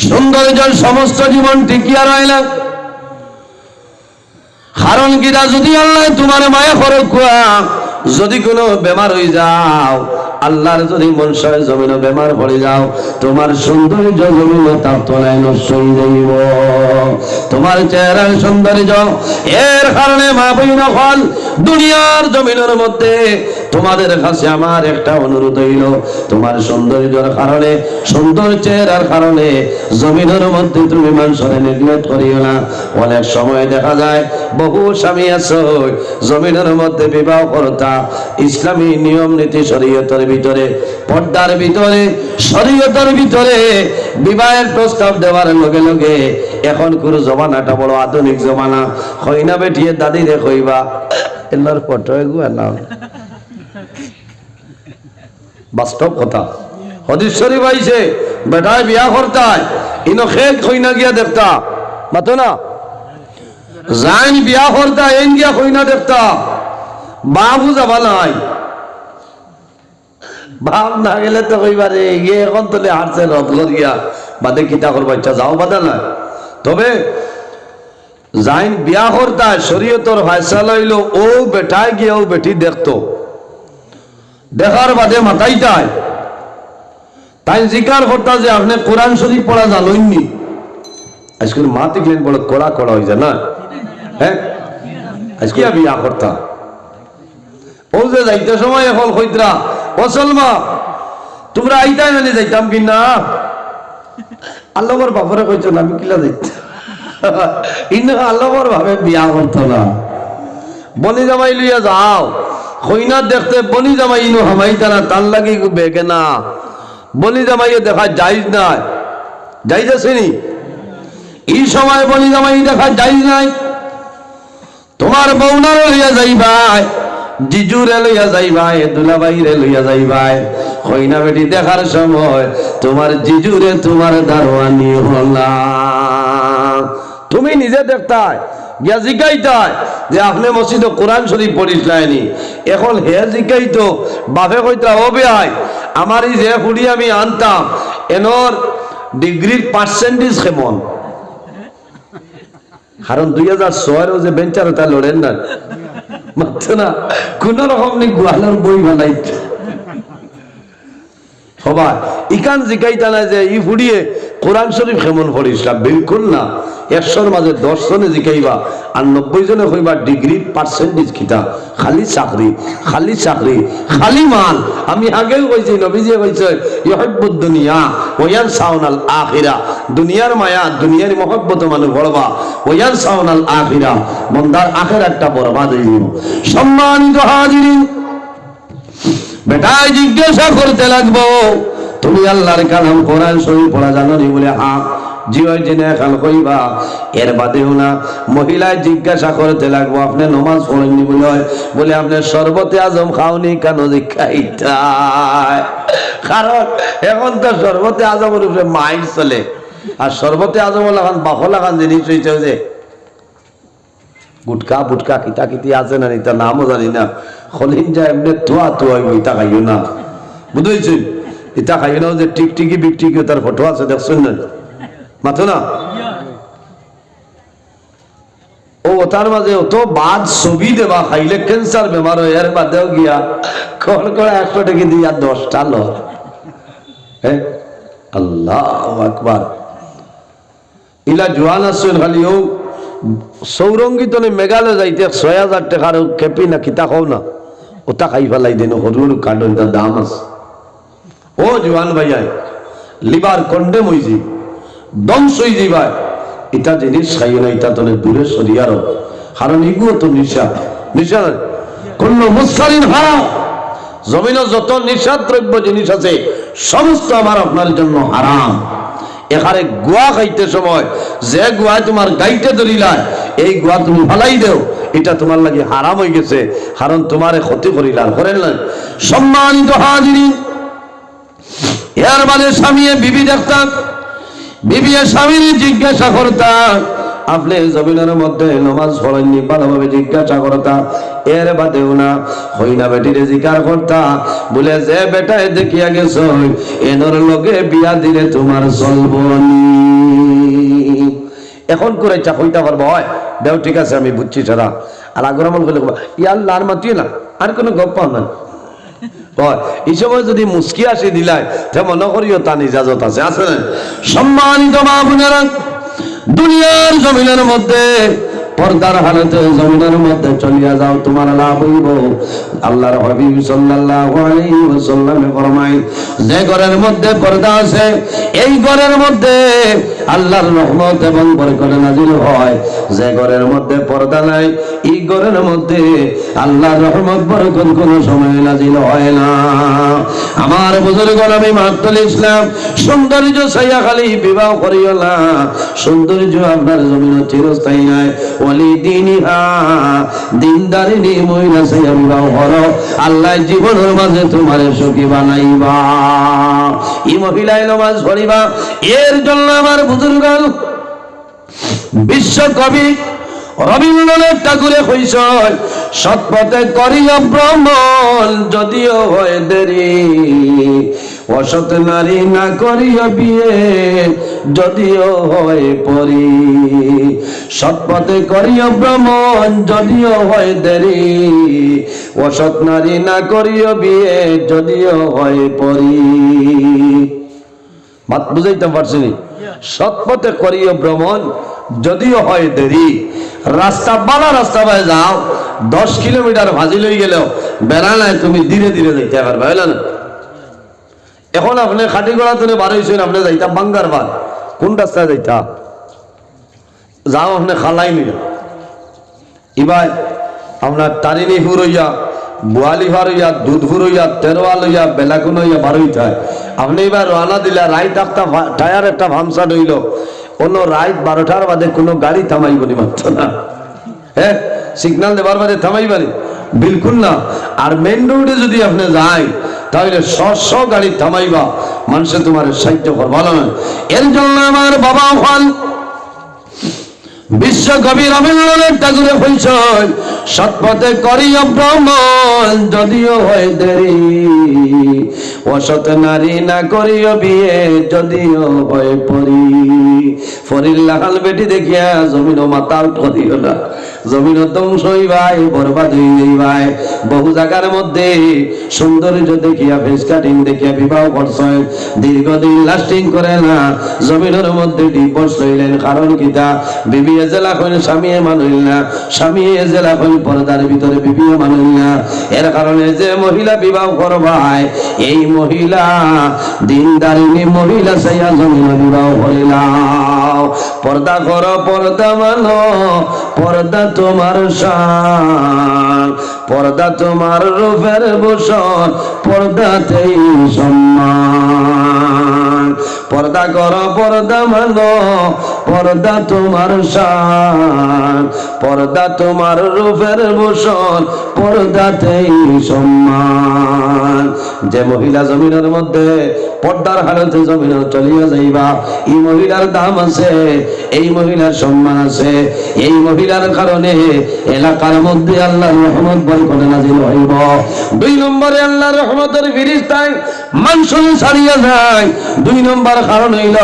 সৌন্দর্য সমস্ত জীবন টিকিয়া রয় না। কারণ কিনা, যদি আল্লাহ তোমার মায়া করে যদি কোনো বেমার হয়ে যাও, আল্লাহর যদি মনসায় জমিন বেমার পড়ে যাও, তোমার সৌন্দর্য জমিন তার তলায় নষ্ট হয়ে যাইব। তোমার চেহারার সৌন্দর্য এর কারণে মা বইন ফল দুনিয়ার জমিনের মধ্যে তোমাদের কাছে আমার একটা অনুরোধ হইল, তোমার সৌন্দর্যের কারণে, সুন্দর চেহারার কারণে জমিনের মধ্যে তুমি মানুষের নেগলেক্ট করিও না। অনেক সময় দেখা যায় বহু স্বামী আছে জমিনের মধ্যে বিবাহ করতা, ইসলামী নিয়ম নীতি শরীয়তের ভিতরে, পর্দার ভিতরে, শরীয়তের ভিতরে বিবাহের প্রস্তাব দেওয়ার লগে লগে, এখন কোনো জমানাটা বড় আধুনিক জমানা, হইনা বেটিয়ে দাদি রে কইবা এলার ফটো এগুয়া না, বাস্তব কথা। হাদিস শরীফ আইছে বেটায় বিয়া করতায় ইনো খেল কইনা গিয়া দেখতা, মাতো না জান বিয়া করতা এন গিয়া কইনা দেখতা, বাবু যাবা নাই, বাপ না গেলে তো কইবারে গিয়ে এখন তোলে হারছে রদ করিয়া বাদে কিতা করবা, ইচ্ছা যাও বাদা না। তবে জাইন বিয়া করতা শরীয়তর ফয়সালা হইলো ও বেটায় গিয়া ও বেটি দেখতো, দেখার বাদে মাথাইতায় তাই জিকার করতা যে আপনি কোরআন শরীফ পড়া জানেননি। আজকের মা দেখলেন বড় কড়া কড়া হয়ে যায় না, হ্যাঁ আজকে বিয়া করতা ও যে যাইতে সময় এখন কইতরা ও সলমা তোমরা আইতাই মানে যাইতাম কি না, আল্লাহর বাপরে কইছো না আমি কিলা যাইতাম, ইন আল্লাহর ভাবে বিয়া করতো না। বনি জামাই লইয়া যাও কইনা দেখতে, বনি জামাই ইনো হামাইতা না, তার লাগি বেগে না, বনি জামাইয়ে দেখা যাইজ নাই, যাইজ আসেনি এই সময় বনি জামাই দেখা যাইজ নাই। তোমার বউনারে লইয়া যাইবাই, জিজুরে লইয়া যাইবাই, দুলাভাইরে লইয়া যাইবাই, কইনা বেটি দেখার সময় তোমার জিজুরে তোমার দারোয়ানি হলা, তুমি নিজে দেখতাই গিয়া জিগাইতাই যে আপনি মসজিদে কোরআন শরীফ পড়িস লাইনি, এখন হে জিগাইতো বাপে কইতা ও বেআই আমার এই যে হুড়ি আমি আনতাম এনর ডিগ্রির পার্সেন্টেজ কেমন, কারণ 2006 যে বেঞ্চার তা লড়েন না, মাত্র না কোন রকম নি গোয়ালার বই বানাইত সবাই ইকান জিকাইতা না যে ই ফুড়িয়ে কোরআন শরীফ কেমন পড়িসলাম, বিলকুল না। 100-র মাঝে 10 জনে জিকাইবা আর 90 জনে কইবা ডিগ্রির পার্সেন্টেজ কিতা, খালি চাকরি, খালি চাকরি, খালি মাল। আমি আগেও কইছি নবীজি কইছে ইউহিব্বুদ দুনিয়া ওয়া ইয়ানসাউনাল আখিরা, দুনিয়ার মায়া দুনিয়ার মহব্বত মানুষ বলবা, ওয়া ইয়ানসাউনাল আখিরা বন্দার আখিরাতটা বরবাদ হয়ে যাবে। সম্মানিত হাজিরিন, বেটায় জিজ্ঞাসা করতে লাগবো তুমি আল্লাহর কালাম কোরআন শরীফ পড়া জানো নি, বলে হ্যাঁ জিওই জেনে এখন কইবা। এর বাদেও না মহিলায় জিজ্ঞাসা করতে লাগবো আপনি নামাজ পড়েননি বলে আপনি শরবতে আজম খাওনি কেন জিজ্ঞাইতায়, কারণ এখন তো শরবতে আজমের উপরে মাইল চলে, আর শরবতে আজম লাগান বাফ লাগান জিনিস হয়েছে যে গুটকা বুটকা কিতা কিতি আছে না, এটা নামও জানি না, খলিন যা এমনি তোয়া তোয়া ইটা খাইও না, বুঝেছেন? এটা খাইও না যে টিকটিকি বিকটিকি তার ফটো আছে দেখছেন না, মাথো না ও তার মাঝে অত বাদ ছবি দেবা খাইলে ক্যান্সার বেমার হয়, এর বাদেও গিয়া কল করে 100 টাকা দিয়া 10টা ল, হ্যাঁ আল্লাহু আকবার। ইলা জোয়ান আসছেন খালি ও সৌরঙ্গিতনে মেঘালয় যাইতে 6000 টাকার খেপি না কিতা খাও না, ওটা খাই ফেলাই দেন, হরুর কার্ডন দাম আছে ও জওয়ান ভাইয়াই লিভার কন্ডেম হইছি ধ্বংস হয়ে যাইবাই এটা জিনিস খাইও না, এটা তোলে দূরে সরিয়ার, কারণ এগুলো তো নিশা। নিশা কোন মুসলিম হারাম। জমিনে যত নিষাদ্রব্য জিনিস আছে সমস্ত আমার আপনার জন্য হারাম। এখানে গুয়া খাইতে সময় যে গুয়া তোমার গাইতে ধরিলায় এই গুয়া তুমি ফালাই দেও, এটা তোমার লাগে হারাম হয়ে গেছে, কারণ তোমারে ক্ষতি করিলাম করেন না। সম্মানিত হাজিরিন, এর মানে স্বামী বিবি দেখতাম, বিবি স্বামীর জিজ্ঞাসা করতাম আপনি জমিনের মধ্যে নামাজ পড়েননি, ভালোভাবে জিজ্ঞাসা করতা। এর বাদেও না হই না বেটিরে জিজ্ঞাসা করতা, বলে যে বেটায় দেখিয়া গেছ এনর লগে বিয়া দিলে তোমার চলবনি। এখন করে চা হইতে পারবো হয় দেও, ঠিক আছে আমি বুঝছি সারা। আর আগর আমল করলে ইয়াল্লা আর মাতিয়ে না, আর কোনো গপ্প না। এই সময় যদি মুস্কি আসি দিলাই তে মনে করিও তার ইজাজত আছে, আছে না? সম্মানিত মা বোনেরা, দুনিয়ার জমিনের মধ্যে পর্দার হালতে জমিনের মধ্যে চলিয়া যাও, তোমার লাভ হইব। আল্লাহর হাবিব সাল্লাল্লাহু আলাইহি ওয়াসাল্লাম ফরমায়, যে ঘরের মধ্যে পর্দা আছে এই ঘরের মধ্যে আল্লাহর রহমত এবং বরকত নাযিল হয়। যে ঘরের মধ্যে পর্দা নাই এই ঘরের মধ্যে আল্লাহর রহমত বরকত কোন সময় নাযিল হয় না। আমার বুজুর্গ আমি মাহতুল ইসলাম, সৌন্দর্য ছাইয়া খালি বিবাহ করিও না, সৌন্দর্য আপনার জমিনে চিরস্থায়ী নাই। ওলি দিনিহা, দিনদারিনী মহিলা ছাইয়া বিবাহ করো, আল্লাহ জীবনের মাঝে তোমার সুখী বানাইবা। এই মহিলায় নামাজ পড়িবা। এর জন্য আমার বুজুর্গ বিশ্বকবি রবীন্দ্রনাথ ঠাকুরে কইছেন, সৎপথে করিয়া ভ্রমণ যদিও হয় দেরি, অসৎ নারী না করিয়া বিয়ে যদিও হয় পরি। সৎপথে করিয়া ভ্রমণ যদিও হয় দেরি, অসৎ নারী না করিয়া বিয়ে যদিও হয় পরি। বাত বুঝাইতে পারছি? সৎপথে করিয়া ভ্রমণ যদিও হয় দেরি। রাস্তা বালা রাস্তা পায় যাও, 10 কিলোমিটার ভাজি লই গেলেও বেড়া নাই, তুমি ধীরে ধীরে যাইতে পারবে, বুঝলে না? এখন আপনি খাটি গড়া তুলে বার হয়েছেন, আপনি যাইতা বাঙ্গার বাদ, কোন রাস্তায় যাইতা যাও, আপনি খালাই নিল এবার আপনার তারিণী ফুর হইয়া, বোয়ালি ভার হইয়া, দুধপুর হইয়া, তেরোয়াল হইয়া, বেলাকুন হইয়া বার হইতে হয়। আপনি এবার রানা দিলা, রাইট একটা টায়ার একটা ভামসাট হইল, কোনো রাইট 12টার বাদে কোনো গাড়ি থামাইবনি মাত্র না। হ্যাঁ, সিগন্যাল দেবার বাদে থামাইবানি বিলকুল না। আর মেন রোডে যদি আপনি যাই তাহলে শ গাড়ি থামাইবা, মানুষে তোমার সাহায্য কর, ভালো না? এর জন্য আমার বাবা হল বিশ্বকবি রবীন্দ্রনাথ ঠাকুরে কইছেন, সৎপথে করিয়া ভ্রমণ যদিও হয় দেরি, অসৎ নারী না করিয়া বিয়ে যদিও হয় পরি। ফরির লাগাল বেটি দেখিয়া জমিন মাতাল করিও না, জমিন ধ্বংস হইবাই, বরবাদ হয়ে যাইবাই। বহু জায়গার মধ্যে সৌন্দর্য দেখিয়া, ফেস কাটিং দেখিয়া বিবাহ করছে, দীর্ঘদিন লাস্টিং করে না, জমিনের মধ্যে ডিভোর্স হইলেন। কারণ কিতা? বিবি এজেলা হইল, স্বামী মানুল না, স্বামী এজেলা হইল, পর্দার ভিতরে বিবি মানুল না। এর কারণে যে মহিলা বিবাহ করবাই, এই মহিলা দিনদারিনী মহিলা সাইয়া জমিন বিবাহ করিলাম। পর্দা করো, পর্দা মানো, পর্দা তোমার শান, পর্দা তোমার রূপের ভূষণ, পর্দাতেই সম্মান। পর্দা করো, পর্দা মানো, পর্দা তোমার শান, পর্দা তোমার রূপের ভূষণ, পর্দাতেই সম্মান। যে মহিলা জমিনের মধ্যে পর্দার হালতে জমিনে চলিয়া যাইবা, এই মহিলার দাম আছে, এই মহিলার সম্মান আছে। এই মহিলার কারণে এলাকার মধ্যে আল্লাহর রহমত বরকত নাযিল হইব। 2 নম্বরে আল্লাহর রহমতের ফেরেশতায় মানুষকে ছাড়িয়া যায়। 2 নম্বর কারণ হইল,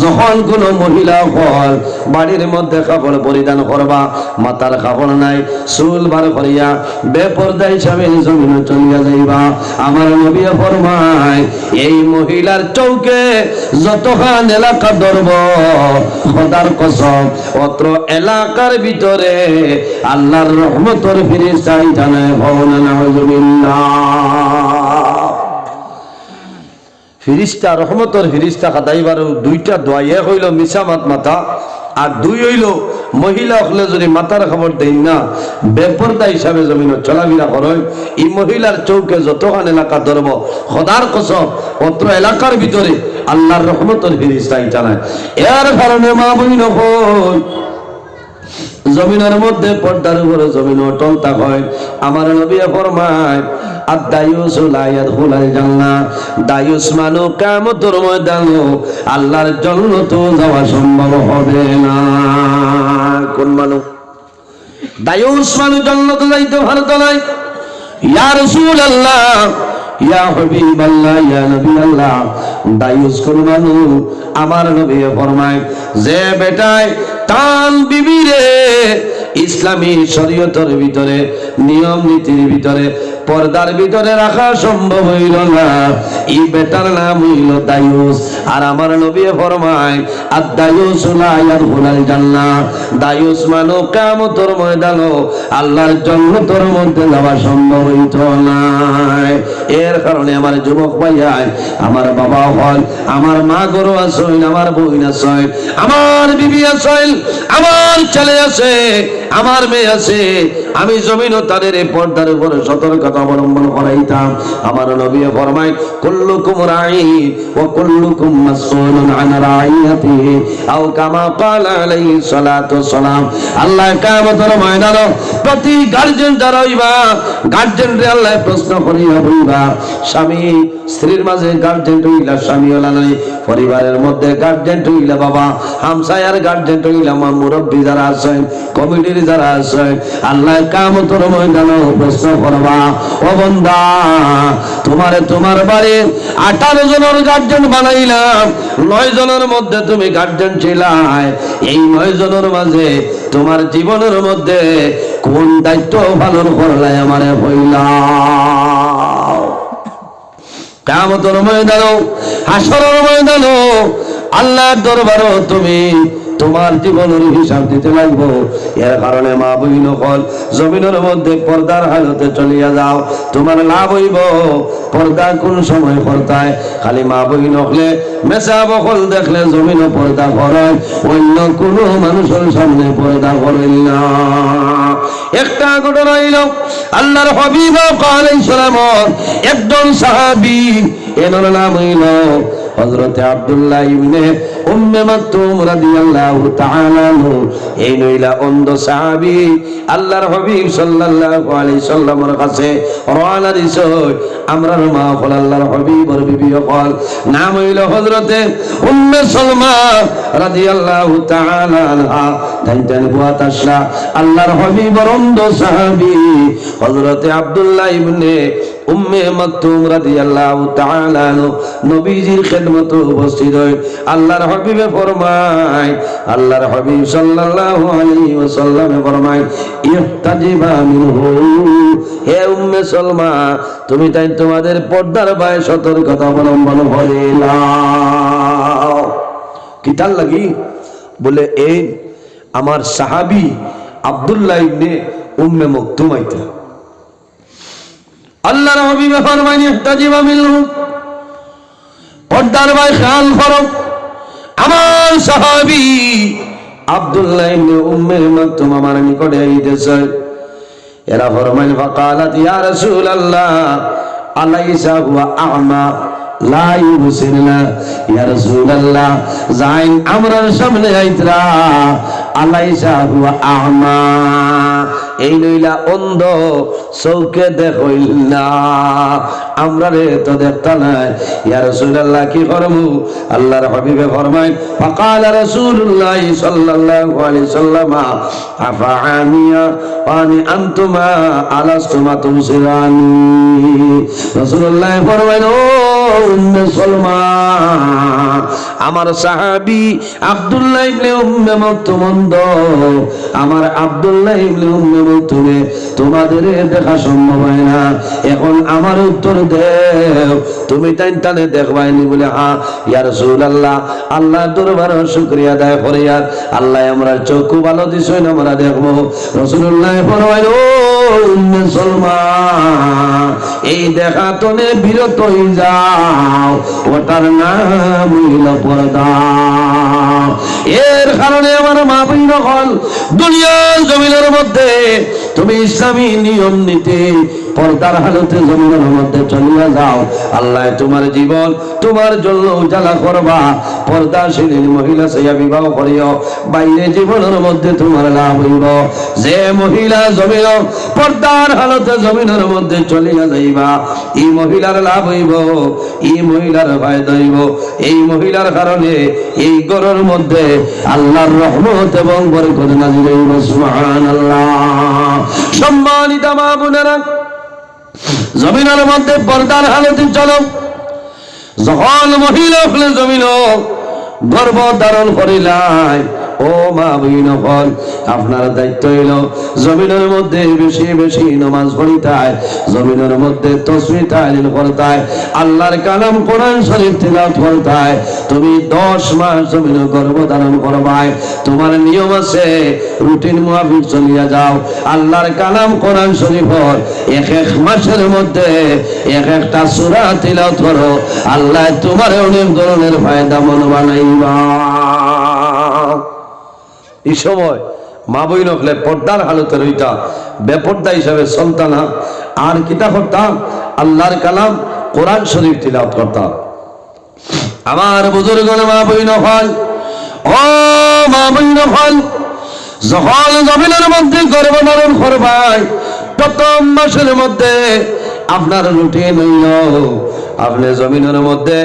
যখন কোন মহিলা হল বাড়ির মধ্যে কাপড় পরিধান করবা, মাথার কাপড় নাই, চুল বার করিয়া বেপরদা হিসাবে জমিনে চলিয়া যাইবা, আমার নবী ফরমায় এই মহিলার চৌকে যতখান এলাকা ধরব, খোদার কসম অত্র এলাকার ভিতরে আল্লাহর রহমতের ফেরেশতাই জানায় ভবনা নাউজুবিল্লাহ। ফিরিস্তা রহমতর ফিরিস্তা খাদাইবার দুইটা দোয়া, এক হইল মিসামাত মাথা, আর দুই হইল মহিলা হলে যদি মাথার খবর দেই না বেপরদা হিসাবে জমিন চলাফেরা করেন, এই মহিলার চৌকে যতখান এলাকা ধরব খোদার কসম অত্র এলাকার ভিতরে আল্লাহর রহমতর ফিরিস্তা জানায়। এর কারণে মা বইন জমিনের মধ্যে পর্দার উপরে জমিন অটল হয়। আমার নবী ফরমায় আদায়ুস লা ইয়াদখুলুল জান্নাহ, দায়ুস মানু কিয়ামতের ময়দানে আল্লাহর জান্নাতে যাওয়া সম্ভব হবে না। কোন মানু? দায়ুস মানু জান্নাতে যাইতে পারতো না। ইয়া রাসূলুল্লাহ, ইয়া হাবিবাল্লাহ, ইয়া নবী আল্লাহ, দায়ুস কোন মানু? আমার নবী ফরমায় যে বেটায় তান বিবিরে ইসলামী শরীয়তের ভিতরে নিয়ম নীতির ভিতরে পর্দার ভিতরে রাখা সম্ভব হইল না, এই বেটার নাম হইল দায়ুস। আর আমার নবী ফরমায় আদায়ুস লা ইয়াদখুলুল জান্নাহ, দায়ুস মানে কিয়ামতের ময়দানে আল্লাহর জান্নাতের মধ্যে যাওয়া সম্ভব হইত না। এর কারণে আমার যুবক ভাইয়া, আমার বাবা হল, আমার মা গরু আছে, আমার বোন আছে, আমার বিবি আছে, আমার ছেলে আছে, আমার মেয়ে আছে, আমি জমিন ও তাদের পর্দার উপরে সতর্কতা অবলম্বন করাইতাম। আমার নবী ফরমায় কুল্লুকুম রাঈন ওয়া কুল্লুকুম মাসউলুন আন রাঈয়াতিহি আও কামা ক্বালা আলাইহিস সালাতু ওয়াসসালাম। আল্লাহ কিয়ামতের ময়দানে প্রতি গার্জিয়ান যারা হইবা, গার্জিয়ানরে আল্লাহ প্রশ্ন করিয়া বলবা। স্বামী স্ত্রীর মাঝে গার্জিয়ান হইলা স্বামী হলা নাই, পরিবারের মধ্যে গার্জিয়ান হইলা বাবা, হামসায়ার গার্জিয়ান হইলা আমার মুরব্বী যারা আছেন, কমিটির যারা আছেন, আল্লাহ কিয়ামতের ময়দানে প্রশ্ন করবা, ও বান্দা তোমারে তোমার বাড়ির 18 জনের গার্জিয়ান বানাইলাম, 9 জনের মধ্যে তুমি গার্জিয়ান ছিলাই, এই 9 জনের মাঝে তোমার জীবনের মধ্যে কোন দায়িত্ব পালন করলাই আমারে বইলাও। কিয়ামতের ময়দানে হাসরের ময়দানে আল্লাহর দরবারে তুমি তোমার জীবনের হিসাব দিতে লাগবো। এর কারণে মা বইন হল জমিনের মধ্যে পর্দার হালতে চলিয়া যাও, তোমার লাভ হইব। পর্দা কোন সময় পর্দায় খালি মা বইন হলে মেসা বকল দেখলে জমিন পর্দা করেন, অন্য কোনো মানুষের সামনে পর্দা করেন না। একটা ঘটনা হইল আল্লাহর হাবিব আলাইহিস সালাম একজন সাহাবী, এর নাম হইল হযরত আব্দুল্লাহ ইবনে উম্মে মাকতুম রাদিয়াল্লাহু তাআলা আনহু। এই নইলা অন্ধ সাহাবী আল্লাহর হাবিব সাল্লাল্লাহু আলাইহি সাল্লামের কাছে রওনা দিছে। আমরার মা হল আল্লাহর হাবিবের বিবি হল, নাম হইল হযরতে উম্মে সালমা রাদিয়াল্লাহু তাআলা আনহা। জানতেন বুয়াতাশা আল্লাহর হাবিবের অন্ধ সাহাবী হযরতে আব্দুল্লাহ ইবনে উম্মে মাকতুম রাদিয়াল্লাহু তাআলা আনহু নবীজির খিদমতে উপস্থিত হয়। আল্লাহর হাবিবে ফরমায়, আল্লাহর হাবিব সাল্লাল্লাহু আলাইহি ওয়াসাল্লাম ফরমায় ইহতাজিবা মিনহু, হে উম্মে সালমা তুমি তাই তোমাদের পর্দার বায় সতর্কতা অবলম্বন করে নাও। কি তার লাগি? বলে এই আমার সাহাবী আব্দুল্লাহ ইবনে উম্মে মাকতুম আইতা। আল্লাহর হাবিব ফরমায় ইহতাজিবা মিনহু, পর্দার বায় খেয়াল করো। আমার সাহাবী আব্দুল্লাহ ইবনে উম্মে মাকতুম আমার নিকটে আইতেছে। এরা ফরমায় ফাকালাত ইয়া রাসূলুল্লাহ আলাইসা হুয়া আ'মা লা ইউবসিরনা। ইয়া রাসূলুল্লাহ যাইন আমরার সামনে আইতরা আলাইসা হুয়া আ'মা, এই নইলা অন্ধ, চৌকে দেখইল না, আমরা রে তো দেখতা নাই। ইয়া রাসূলুল্লাহ কি করমু? আল্লাহর হাবিবে ফরমায় ফাকালা রাসূলুল্লাহ সাল্লাল্লাহু আলাইহি সাল্লাম আফাআনিয়া পানি আনতুমা আলাস্তুমা তুসিরানি। রাসূলুল্লাহ ফরমায় ও উম্মে সালমা, আমার সাহাবী আব্দুল্লাহ ইবনে উম্মে মাকতুম অন্ধ, আমার আব্দুল্লাহ ইবনে উম্মে মাকতুমে তোমাদের দেখা সম্ভব হয় না। এখন আমার উত্তর দেও, তুমি টানে দেখবাইনি? বলে হ্যাঁ ইয়া রাসূলুল্লাহ, আল্লাহর দরবারে শুকরিয়া আদায় করি, আর আল্লাহ আমরা চক্ষু ভালো দিছেন, আমরা দেখবো। রাসূলুল্লাহ ফরমায় ও উম্মে সালমা, এই দেখা তনে বিরত হয়ে যাও, ওটার নাম হইল পর্দা। এর কারণে আমার মা বোন হল দুনিয়ার জমিনের মধ্যে তুমি ইসলামী নিয়ম নীতি পর্দার হালতে জমিনের মধ্যে চলিয়া যাও, আল্লাহ তোমার জীবন তোমার জন্য উজালা করবা। পর্দাশীল মহিলা সাইয়া বিবাহ করিও, বাইরে জীবনের মধ্যে তোমার লাভ হইব। যে মহিলা জমিন পর্দার হালতে জমিনের মধ্যে চলিয়া যাইবা, এই মহিলার লাভ হইব, এই মহিলার ফায়দা হইব। এই মহিলার কারণে এই ঘরের মধ্যে আল্লাহর রহমত এবং বরকত নাযিল হইব। সুবহানাল্লাহ। সম্মানিত মা বোনেরা, জমিনের মধ্যে পর্দার হালতে চলো। যখন মহিলা হলে জমিন গর্ভ ধারণ করিলাই, ও মা বোন হল আপনার দায়িত্ব হইল জমিনের মধ্যে বেশি বেশি নামাজ পড়িতায়, জমিনের মধ্যে তাসবিহ তাহলিল করতায়, আল্লাহর কালাম কোরআন শরীফ তিলাওয়াত করতায়। তুমি 10 মাস জমিনে গর্ভ ধারণ করবাই, তোমার নিয়ম আছে, রুটিন মুতাবিক চলিয়া যাও। আল্লাহর কালাম কোরআন শরীফের এক এক মাসের মধ্যে এক একটা সূরা তিলাওয়াত করো, আল্লাহ তোমার অনেক ধরনের ফায়দা মন বানাইবা। এই সময় মা বইন হলে পর্দার হালতে রইতা, বেপর্দা হিসাবে চলতা না। আর কিতা করতাম? আল্লাহর কালাম কোরআন শরীফ তিলাওয়াত করতাম। আমার বুজুর্গণ মা বইন হল, ও মা বইন হল, যখন জমিনের মধ্যে গর্ভধারণ করবাই, প্রথম মাসের মধ্যে আপনার রুটিন হইল আপনি জমিনের মধ্যে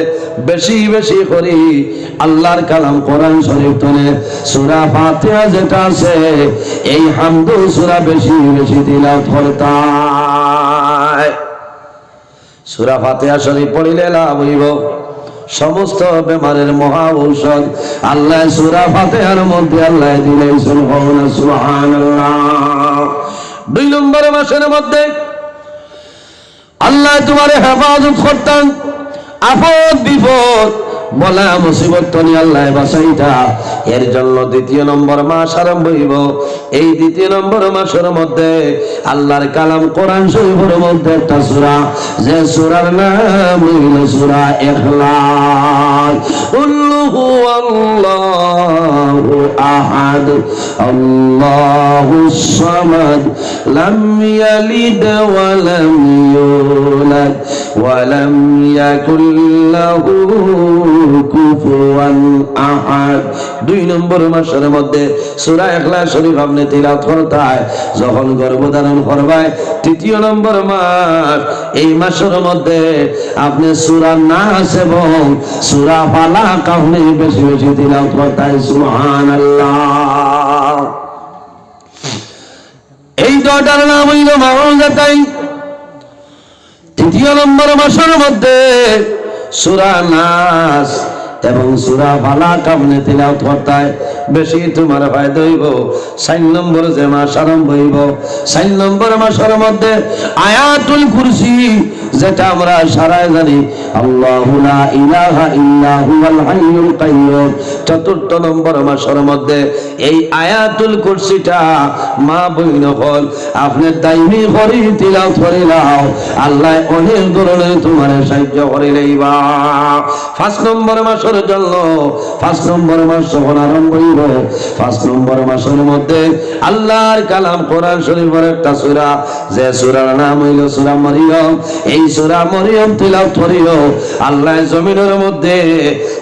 বেশি বেশি করি আল্লাহর কালাম কোরআন শরীফ তনে সূরা ফাতিহা যেটা আছে, এই হামদু সূরা বেশি বেশি তিলাওয়াত করতাই। সূরা ফাতিহা শরীফ পড়িলে লাভ হইব, সমস্ত বেমারের মহা ঔষধ আল্লাহ সূরা ফাতিহার মধ্যে আল্লাহ দিলেন। সুবহানাল্লাহ। 2 নম্বর মাসের মধ্যে আল্লাহ তোমার হেফাজত করতেন, আপদ বিপদ বলা মুসিবত তনি আল্লাহ বাঁচাইতা। এর জন্য 2 নম্বর মাস আরম্ভ হইব। এই 2 নম্বর মাসের মধ্যে আল্লাহর কালাম কোরআন শরীফের মধ্যে একটা সূরা, যে সূরার নাম হইল সূরা ইখলাস। কুল হুয়াল্লাহু আহাদ আল্লাহুস সামাদ লাম ইয়ালিদ ওয়া লাম ইউলাদ ওয়া লাম ইয়াকুল লাহু কুফুয়ান আহাদ। 2 নম্বর মাসের মধ্যে সূরা ইখলাস শরীফ আপনি তিলাওয়াত করতায়। যখন গর্ভধারণ করবায় 3 নম্বর মাস, এই মাসের মধ্যে আপনি সূরা নাস এবং সূরা ফালাক আপনি বেশি বেশি তিলাওয়াত করতায়। সুবহানাল্লাহ। এই দুটার নাম হইল মাউযাতাইন। 3 নম্বর মাসের মধ্যে সূরা নাস এবং সূরা ফালাক আপনি তিলাওয়াত করতায়, বেশি তোমার ফায়দা হইব। 4 নম্বর যে মাস আরম্ভ হইব, 4 নম্বর মাসের মধ্যে আয়াতুল কুরসি, যেটা আমরা সারাই জানি, আল্লাহু লা ইলাহা ইল্লা হুয়াল হাইয়ুল কাইয়্যুম। 4 নম্বর মাসের মধ্যে এই আয়াতুল কুরসিটা মা বইন হল আপনি দাইমি করে তিলাওয়াত করে নাও, আল্লাহ অনেক ধরনের তোমার সাহায্য করে লইবা। 5 নম্বর মাসের জন্য 5 নম্বর মাস যখন আরম্ভ হইব, 5 নম্বর মাসের মধ্যে আল্লাহর কালাম কোরআন শরীফের একটা সূরা, যে সূরার নাম হইল সূরা মরিয়ম। এই সূরা মরিয়ম তিলাওয়াত করিও, আল্লাহ জমিনের মধ্যে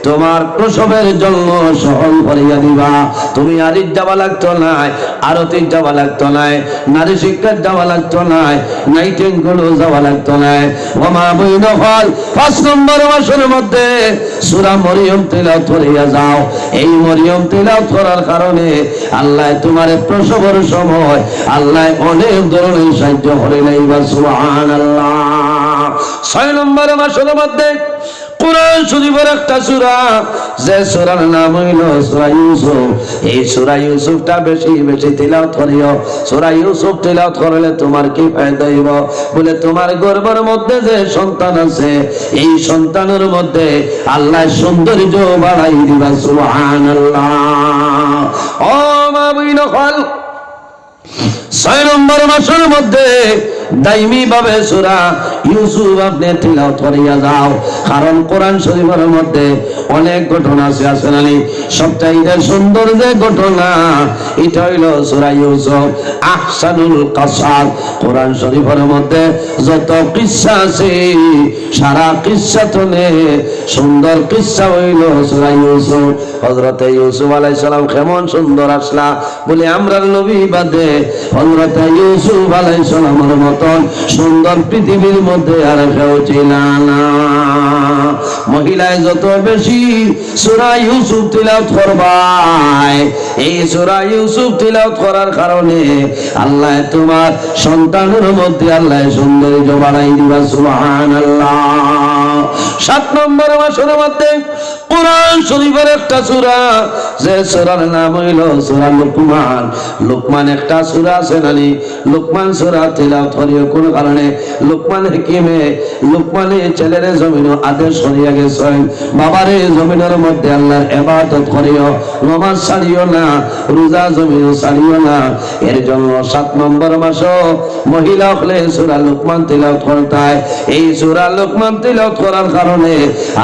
তোমার প্রসবের জন্য সহল করিয়া দিবা। তুমি আরিফ যাওয়া লাগতো নাই, আরতি যাওয়া লাগতো নাই, নারী শিক্ষার যাওয়া লাগতো নাই, নাইটিং গুলো যাওয়া লাগতো নাই। ওমা বইন হল 5 নম্বর মাসের মধ্যে সূরা মরিয়ম তিলাওয়াত করিয়া যাও। এই মরিয়ম তিলাওয়াত করার কারণে আল্লাহ তোমার প্রসবের সময় আল্লাহ অনেক ধরনের সাহায্য করে লইবা। সুবহানাল্লাহ। 6 নম্বর মাসের মধ্যে কোরআন শরীফের একটা সূরা, যে সূরার নাম হইল সূরা ইউসুফ। এই সূরা ইউসুফটা বেশি বেশি তিলাওয়াত করিও। সূরা ইউসুফ তিলাওয়াত করলে তোমার কি ফায়দা হইব? বলে তোমার গর্ভের মধ্যে যে সন্তান আছে, এই সন্তানের মধ্যে আল্লাহ সৌন্দর্য বাড়াই দিবা। সুবহানাল্লাহ। ও মা বইন হল 6 নম্বর মাসের মধ্যে দাইমি ভাবে সূরা ইউসুফ আপনি তিলাওয়াত করিয়া যাও, কারণ কোরআন শরীফের মধ্যে অনেক ঘটনা আছে। আসলে সবচাইতে সুন্দর যে ঘটনা এটা হইল সূরা ইউসুফ, আহসানুল কাসাস। কোরআন শরীফের মধ্যে যত কিসসা আছে সারা কিসসা তনে সুন্দর কিসসা হইল সূরা ইউসুফ। হযরতে ইউসুফ আলাইহিস সালাম কেমন সুন্দর আসলা বলে আমরা নবী বাদে হযরতে ইউসুফ আলাইহিস সালামের মতন সুন্দর পৃথিবীর মধ্যে আর কেউ ছিল না। মহিলায় যত বেশি সূরা ইউসুফ তিলাওয়াত করবাই, এই সূরা ইউসুফ তিলাওয়াত করার কারণে আল্লাহ তোমার সন্তানের মধ্যে আল্লাহ সৌন্দর্য বাড়াই দিবা। সুবহানাল্লাহ। 7 নম্বর মাসের মধ্যে কোরআন শরীফের একটা সূরা, যে সূরার নাম হইল সূরা লুকমান। লুকমান একটা সূরা আছে নানি, লুকমান সূরা তিলাওয়াত করিও কোন কারণে লুকমান হাকিমে লুকমানের ছেলেরে জমিনও আদেশ করিয়া গেছেন, বাবারে জমিনের মধ্যে আল্লাহর ইবাদত করিও, নামাজ ছাড়িও না, রোজা জমিনও ছাড়িও না। এর জন্য 7 নম্বর মাসও মহিলা হলে সূরা লুকমান তিলাওয়াত করতে হয়। এই সূরা লুকমান তিলাওয়াত করার কারণে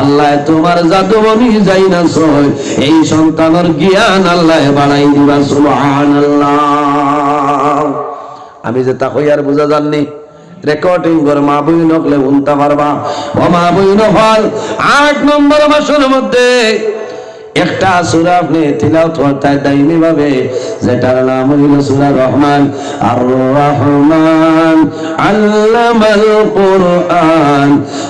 আল্লাহ তোমার জাদুমণি যাই না সয়, এই সন্তানের জ্ঞান আল্লাহ বাড়াই দিবা। সুবহানাল্লাহ। আমি যে তা কই আর বুঝা জাননি, রেকর্ডিং করে মা বই নকলে উনতা পারবা। ও মা বই নফল 8 নম্বর মাসের মধ্যে একটা সূরা আপনি তিলাওয়াত করতে দাইমি ভাবে, যেটার নাম হইল সূরা রহমান। আর রহমান আল্লামাল কুরআন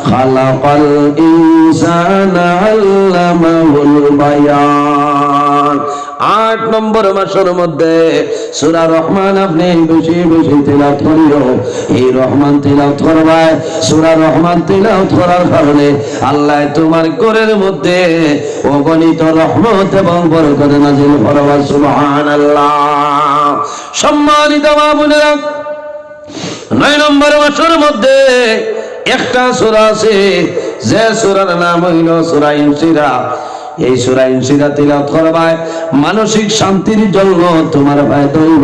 খালাকাল ইনসানা আল্লামাহুল বায়ান। 8 নম্বর মাসের মধ্যে সূরা রহমান আপনি বেশি বেশি তিলাওয়াত করিও। এই রহমান তিলাওয়াত করবাই, সূরা রহমান তিলাওয়াত করার কারণে আল্লাহ তোমার ঘরের মধ্যে অগণিত রহমত এবং বরকত নাযিল করবে। সুবহানাল্লাহ। সম্মানিত মা বোনেরা, 9 নম্বর মাসের মধ্যে একটা সূরা আছে, যে সূরার নাম হইল সূরা ইনশিরাহ। এই সূরা ইনশিরাহ তিলাওয়াত করবাই, মানসিক শান্তির জন্য তোমার ভাই দইব।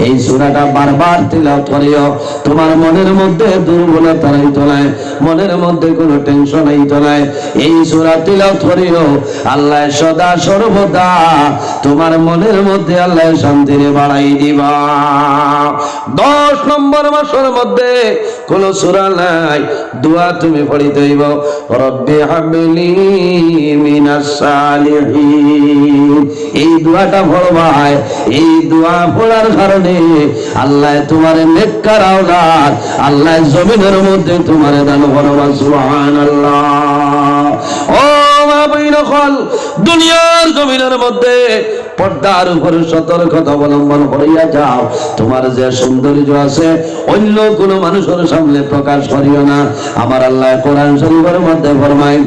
এই সূরাটা বারবার তিলাওয়াত করিও, তোমার মনের মধ্যে দুর্বলতা হইতো না, মনের মধ্যে কোনো টেনশন হইতো না। এই সূরা তিলাওয়াত করিও, আল্লাহ সদা সর্বদা তোমার মনের মধ্যে আল্লাহ শান্তিরে বাড়াই দিবা। 10 নম্বর মাসের মধ্যে কোন সূরা নাই, দোয়া তুমি পড়িতে হইব, রব্বি হাবলি মিনাস সালিহিন। এই দোয়াটা পড়বাই, এই দোয়া পড়ার কারণে আল্লাহ তোমার নেককার আওলাদ আল্লাহ জমিনের মধ্যে তোমার দান করবে। সুবহানাল্লাহ। ও মা বইনকল, দুনিয়ার জমিনের মধ্যে পর্দার উপর সতর্কতা অবলম্বন করিয়া যাও। তোমার যে সৌন্দর্য আছে অন্য কোনো মানুষের সামনে প্রকাশ করিও না। আমার আল্লাহ কোরআন শরীফের মধ্যে ফরমায়,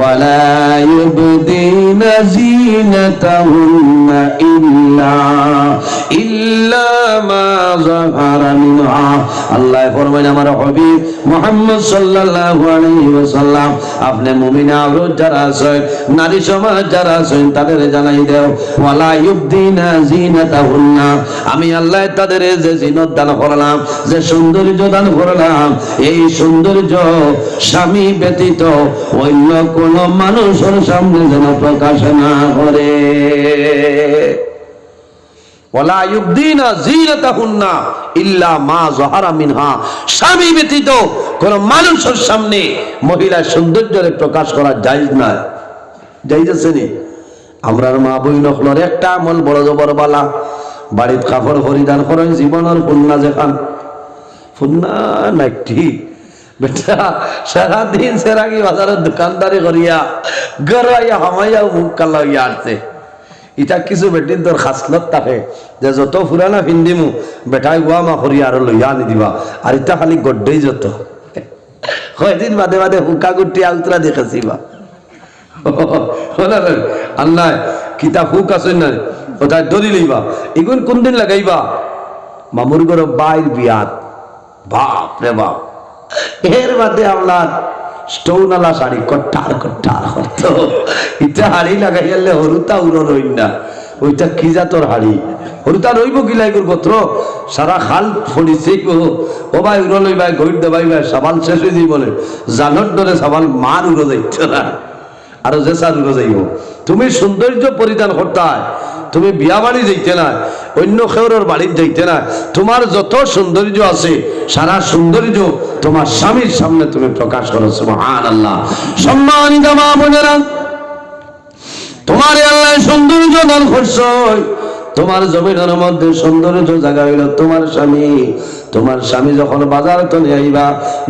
ولا يبدين زينتهن إلا ما ظهر منها। আল্লাহ ফরমায় আমার হাবিব মুহাম্মদ সাল্লাল্লাহু আলাইহি ওয়াসাল্লাম, আপনি মুমিনা আওরাত যারা আছেন, নারী সমাজ যারা আছেন, তাদের জানাই দাও, ওয়ালা ইউবদিনা জিনাতাহুন্না, আমি আল্লাহ তাদের যে জিনত দান করলাম, যে সৌন্দর্য দান করলাম, এই সৌন্দর্য স্বামী ব্যতীত অন্য কোন মানুষের সামনে যেন প্রকাশ না করে। ওয়ালা ইউবদিনা জিনাতাহুন্না ইল্লা মা যাহারা মিনহা, স্বামী ব্যতীত কোন মানুষের সামনে মহিলার সৌন্দর্যের প্রকাশ করা জায়েজ না। জায়েজ আছে নি? আমরার মা বইন হলর একটা আমল বড় জবর বালা, বাড়িত কাপড় পরিধান করেন, জীবনের ফুন্না যেখান ফুন্না না ঠিক বেটা সারাদিন সেরাগি বাজারের দোকানদারি করিয়া গড়াইয়া হামাইয়া মুখ কালা হইয়া আসছে। ইটা কিছু বেটিন তোর খাসলত থাকে যে যত ফুরানা ফিন্দিমু বেটাই গুয়া মা করিয়া আরো লইয়া আনি দিবা, আর ইটা খালি গড্ডেই যত কয়দিন বাদে বাদে হুকা গুটি আলতরা দেখেছি বা আল্লাহ কিতা হুক আছে না ওটা ধরি লইবা। এগুন কোন দিন লাগাইবা? মামুর ঘর বাইর বিয়াত, বাপ রে বাপ। এর বাদে আপনার স্টোনালা শাড়ি কট্টার কট্টার করতো, ইটা হাড়ি লাগাইলে হরুতা উড়ন হইন না, ওইটা কি জাতর হাড়ি ওটা রইব গিলাইগুর গোত্র সারা খাল ফড়িছে ও ভাই উড়ো লই ভাই গইড দে ভাই সাবাল শেষ হয়ে যাই বলে জানর ধরে সাবাল মার উড়ো যাইছে না আরো যে সার উড়ো যাইব তুমি সৌন্দর্য পরিধান করতে হয় তুমি বিয়া বাড়ি যাইতে না অন্য খেউরের বাড়ি যাইতে না তোমার যত সৌন্দর্য আছে সারা সৌন্দর্য তোমার স্বামীর সামনে তুমি প্রকাশ করো সুবহানাল্লাহ সম্মানিত মা বোনেরা তোমার আল্লাহ সৌন্দর্য দান করছে তোমার জমিনের মধ্যে সৌন্দর্য জায়গা হইল তোমার স্বামী যখন বাজার তো নিয়ে আইবা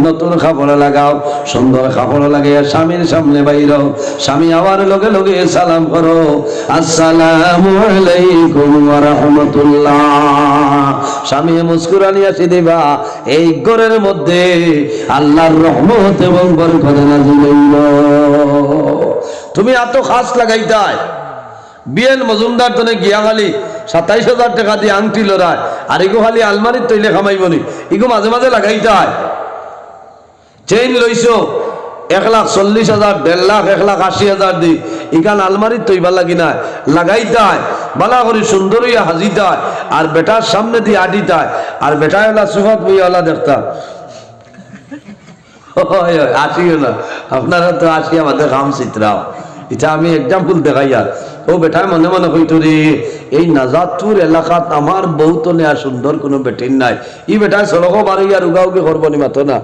নতুন কাপড় লাগাও সুন্দর কাপড় লাগাইয়া স্বামীর সামনে বাইরও স্বামী আবার লগে লগে সালাম করো আসসালামু আলাইকুম ওয়া রাহমাতুল্লাহ স্বামী মুস্কুরানি আসি দিবা এই ঘরের মধ্যে আল্লাহর রহমত এবং বরকত নাযিল হইল তুমি এত খাস লাগাইতাই বিএন মজুমদার তনে গিয়া খালি ২৭,০০০ টাকা দিয়ে আংটি লড়ায় আর এগো খালি আলমারির তৈলে খামাইবনি এগো মাঝে মাঝে লাগাইতে হয় চেইন লইছো ১,৪০,০০০ ১.৫ লাখ ১,৮০,০০০ দি ইখান আলমারির তৈবা লাগি না লাগাইতে হয় বালা করে সুন্দর হইয়া হাজিতে হয় আর বেটার সামনে দিয়ে আটিতে হয় আর বেটাওয়ালা সুফত বইয়াওয়ালা দেখতাম আসিও না আপনারা তো আসি আমাদের খাম চিত্রাও এটা আমি এক্সাম্পল দেখাইয়া ও বেটা মনে মনে হইতো রে এই নাজাদপুর এলাকাত আমার বউ তো নেয়া সুন্দর কোনো বেটির নাই ই বেটা সড়ক বাড়িয়া রুগাউকে করবনি মাথো না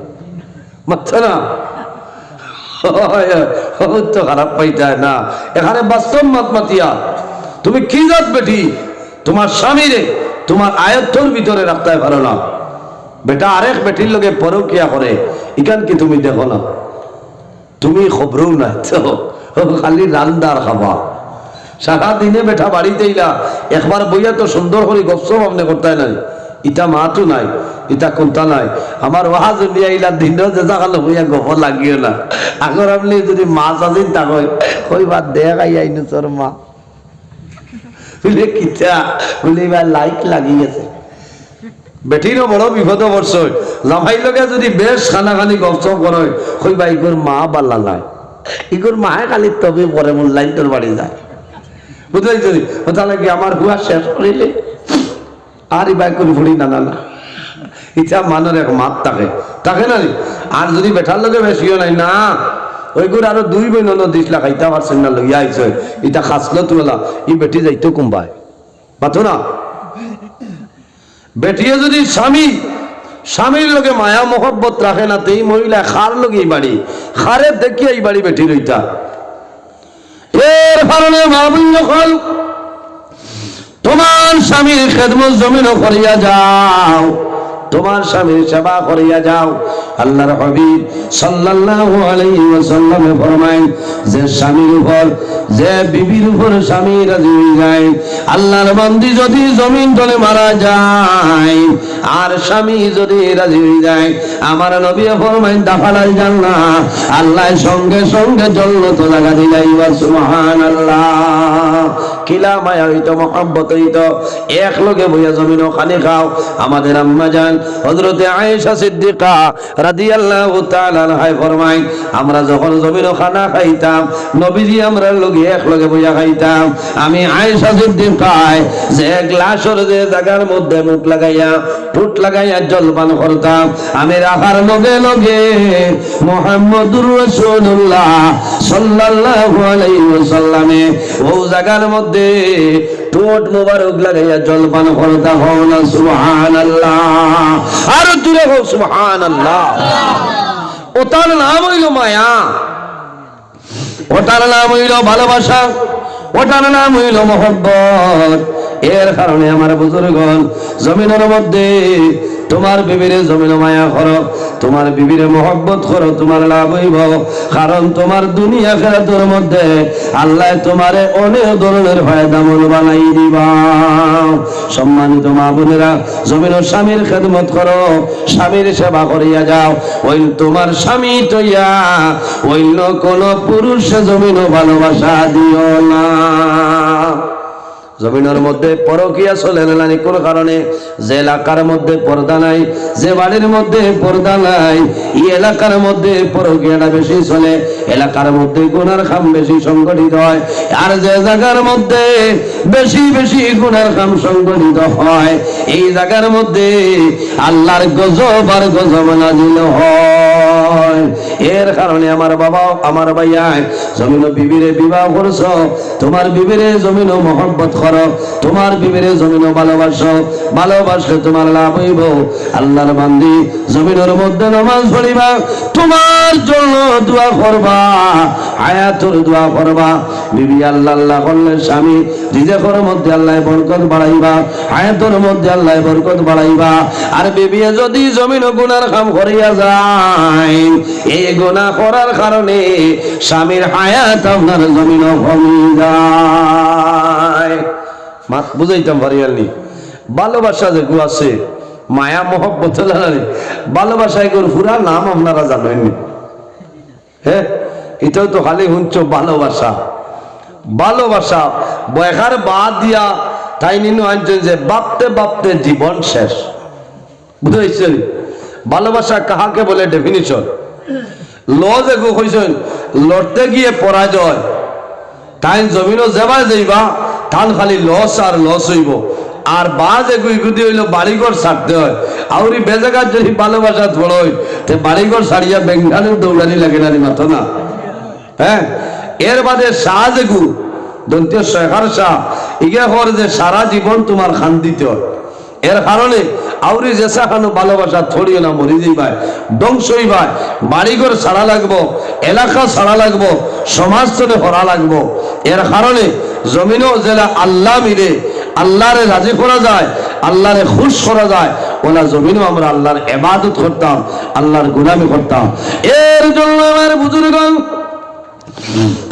তো খারাপ পাইতায় না এখানে বাস্তব মাত মাতিয়া তুমি কি জাত বেটি তোমার স্বামীরে তোমার আয়ত্তর ভিতরে রাখতে পারো না বেটা আরেক বেটির লগে পরকিয়া করে ইখান কি তুমি দেখো না তুমি খবরও নাই তো খালি রান্দার খাবা সারা দিনে বেটা বাড়িতে ইলা একবার বইয়া তো সুন্দর করে গপসপ আপনি করতে নাই ইটা মাতো নাই ইটা কোনটা নাই আমার ওয়াজ নিয়ে ইলা দিন যেটা খালো বইয়া গপ লাগিও না আগর আপনি যদি মাছ আছেন তা কইবার দেখাই আইনো তোর মা বলে কিটা বলে এবার লাইট লাগি গেছে বেটিরও বড় বিপদ পড়ছ জামাই লগে যদি বেশ খানাখানি গপসপ করে কইবা ইগোর মা বাল্লা নাই ইগোর মায়ে খালি তবে পরে মূল লাইন তোর বাড়ি যায় বুঝলাই যদি তাহলে কি আমার হুয়া শেষ করিলে আর ই বাই করে ফুড়ি না না ইটা মানের এক মাত থাকে না আর যদি বেটার লগে বেশিও নাই না ওইগুলো আরো 2 বই নন 10 লাখ আইতা পারছেন না লইয়া আইছে ইটা খাসলো তোলা ই বেটি যাইতো কুম্বাই পাতো না বেটিয়ে যদি স্বামীর লগে মায়া মোহব্বত রাখে না তেই মহিলা খার লগে এই বাড়ি খারে দেখি এই বাড়ি বেটি রইতা এর কারণে মাবুল যখন তোমার স্বামীর খেদমত জমিন করিয়া যাও তোমার স্বামীর সেবা করিয়া যাও আল্লাহর হাবিব সাল্লাল্লাহু আলাইহি ওয়াসাল্লাম ফরমায় যে স্বামীর উপর যে বিবির উপর স্বামী রাজি হয়ে যায় আল্লাহর বান্দি যদি জমিন তলে মারা যায় আর স্বামী যদি রাজি হয়ে যায় আমার নবী ফরমায় দাফালাল জান্নাত আল্লাহ সঙ্গে সঙ্গে জান্নাত লাগা দিলাইবা সুবহানাল্লাহ কিলা মায়া হইতো মহব্বত হইতো এক লগে বইয়া জমিনও খালি খাও আমাদের আম্মা জান হযরতে আয়েশা সিদ্দিকা রাদিয়াল্লাহু তাআলা আনহা ফরমায় আমরা যখন জমিনও খানা খাইতাম নবীজি আমরা লগে এক লগে বইয়া খাইতাম আমি আয়েশা সিদ্দিকায় যে গ্লাসের যে জায়গার মধ্যে মুখ লাগাইয়া জল পান করতাম আমি রাখার লগে লগে মুহাম্মদুর রাসূলুল্লাহ সাল্লাল্লাহু আলাইহি ওয়াসাল্লামে ও জায়গার মধ্যে ঠোঁট মোবারক লাগাইয়া জল পান করতা হও না সুবহানাল্লাহ আর জোরে হও সুবহানাল্লাহ ওটার নাম হইল মায়া ওটার নাম হইল ভালোবাসা ওটার নাম হইল মহব্বত এর কারণে আমার বুজুর্গণ জমিনের মধ্যে তোমার বিবিরে জমিন মায়া করো তোমার বিবিরে মহব্বত করো তোমার লাভ হইব কারণ তোমার দুনিয়া আখিরাতের মধ্যে আল্লাহ তোমারে অনেক ধরনের ফায়দামন বানাই দিবা সম্মানিত মা বোনেরা জমিনের স্বামীর খেদমত করো স্বামীর সেবা করিয়া যাও ওই তোমার স্বামী তৈয়া অন্য কোন পুরুষ জমিন ভালোবাসা দিও না জমিনের মধ্যে পরকিয়া চলে না কোন কারণে যে এলাকার মধ্যে পর্দা নাই যে বাড়ির মধ্যে পর্দা নাই এই এলাকার মধ্যে পরকিয়াটা বেশি চলে এলাকার মধ্যে গুনার কাম বেশি সংগঠিত হয়। আর যে জায়গার মধ্যে বেশি বেশি গুনার কাম সংগঠিত হয় এই জায়গার মধ্যে আল্লাহর গজব আর গজব নাযিল হয়। এর কারণে আমার বাবা আমার ভাইয়া জমিন বিবিরে বিবাহ করছো, তোমার বিবিরে জমিন মহব্বত করো, তোমার বিবিরে জমিন ভালোবাসো, ভালোবাসলে তোমার লাভ হইব। আল্লাহর বান্দি জমিনের মধ্যে নামাজ পড়িবা, তোমার জন্য দোয়া করবা, হায়াতুর দোয়া করবা। বিবি আল্লাহ আল্লাহ করলে স্বামী রিজেকের মধ্যে আল্লাহ বরকত বাড়াইবা, হায়াতের মধ্যে আল্লাহ বরকত বাড়াইবা। আর বিবি যদি জমিন গুনার কাম করিয়া যায় এই গুনাহ করার কারণে স্বামীর হায়াত আপনার জমিন কমে যায়। মাত বুঝাইতাম পারিয়ালি ভালোবাসা যে গু আছে মায়া মহব্বত ভালোবাসা এগুলোর পুরা নাম আপনারা জানেননি। হ্যাঁ এটাও তো খালি শুনছ ভালোবাসা ভালোবাসা বয়খার বাদ দিয়া তাই নিনু আনছেন যে বাপতে বাপতে জীবন শেষ। বুঝেছেন ভালোবাসা কাহাকে বলে ডেফিনিশন লজ এগো কইছেন লড়তে গিয়ে পরাজয় তাই জমিনও যাবা যাইবা তান খালি লস আর লস হইব। আর বাজ এগো ইগুদি হইল বাড়িঘর ছাড়তে হয়। আউরি বেজাগার যদি ভালোবাসা বড় হয় তে বাড়িঘর ছাড়িয়া বেঙ্গালুর দৌড়ানি লাগে না মাথা না। হ্যাঁ এর বাদে শাহ যেগু দন্তীয় শেখার শাহ ইগে হর যে সারা জীবন তোমার খান দিতে হয়। এর কারণে আউরি জেসা খানো ভালোবাসা ছড়িয়ে না মরি যাইবাই ধ্বংস হইবাই, বাড়িঘর ছাড়া লাগবো, এলাকা ছাড়া লাগবো, সমাজ থেকে হরা লাগবো। এর কারণে জমিনও জেলা আল্লাহ মিলে আল্লাহরে রাজি করা যায়, আল্লাহরে খুশ করা যায়, ওলা জমিনও আমরা আল্লাহর ইবাদত করতাম, আল্লাহর গোলামি করতাম। এর জন্য আমার বুজুর্গণ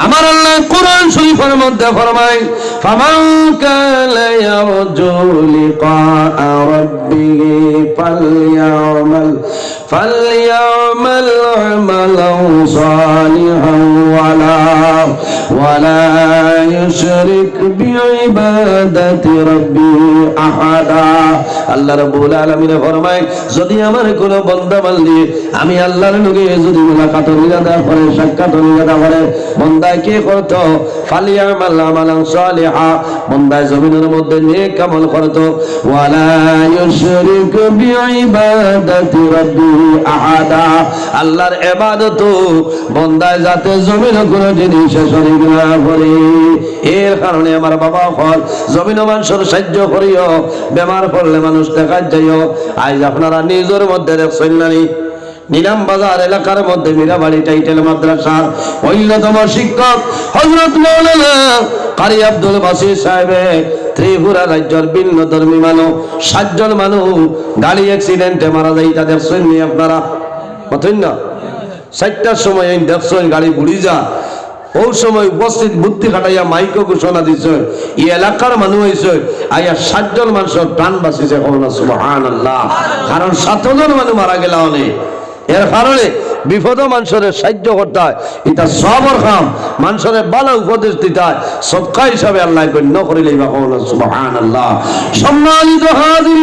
আমার আল্লাহ কোরআন শরীফের মধ্যে ফরমায় ফামান কানা ইয়ারজু লিকা রাব্বিহি ফালইয়ামাল আমালান সালিহান ওয়ালা ইউশরিক বিইবাদাতি রাব্বিহি আহাদা। আল্লাহ রাব্বুল আলামিন ফরমায় যদি আমার কোন বান্দা বান্দি আমি আল্লাহর লগে যদি মুলাকাত নিরাদা করে সাক্ষাৎ নিরাদা করে বন্দায় কি করতো ফালিয়ামাল আমালান সালিহা বন্দায় জমিনের মধ্যে নেক আমল করতো ওয়ালা ইউশরিক বিইবাদাতি রাব্বিহি আহাদা আল্লাহর ইবাদত বন্দায় যাতে জমিনে কোনো জিনিস শরীক না করে। এর কারণে আমার বাবা হল জমিন মানুষের সাহায্য করিও, বেমার পড়লে মানুষ দেখার যাইও। আজ আপনারা নিজের মধ্যে দেখছেন না নিলাম বাজার এলাকার মধ্যে মীরাবাড়ি টাইটেল মাদ্রাসার অন্যতম শিক্ষক হযরত মাওলানা কারি আব্দুল বাসির সাহেব ত্রিপুরা রাজ্যের ভিন্ন ধর্মী মানুষ 60 জন মানুষ গাড়ি অ্যাক্সিডেন্টে মারা যায়। তাদের শুননি আপনারা কতই না 4টার সময় দেখছেন গাড়ি ঘুরি যা ওই সময় উপস্থিত বুদ্ধি খাটাইয়া মাইকো ঘোষণা দিছে এই এলাকার মানুষ হয়েছে আইয়া 60 জন মানুষের প্রাণ বাঁচিছে। সুবহানাল্লাহ। কারণ 7 জন মানুষ মারা গেল অনেক। এর কারণে বিপদ মানুষের সাহায্য করতে হয়, এটা সবর কাম মানুষের ভালো উপদেশ দিতে হয়, সদকা হিসাবে আল্লাহ গণ্য করিলেই বা সুবহানাল্লাহ। সম্মানিত হাজির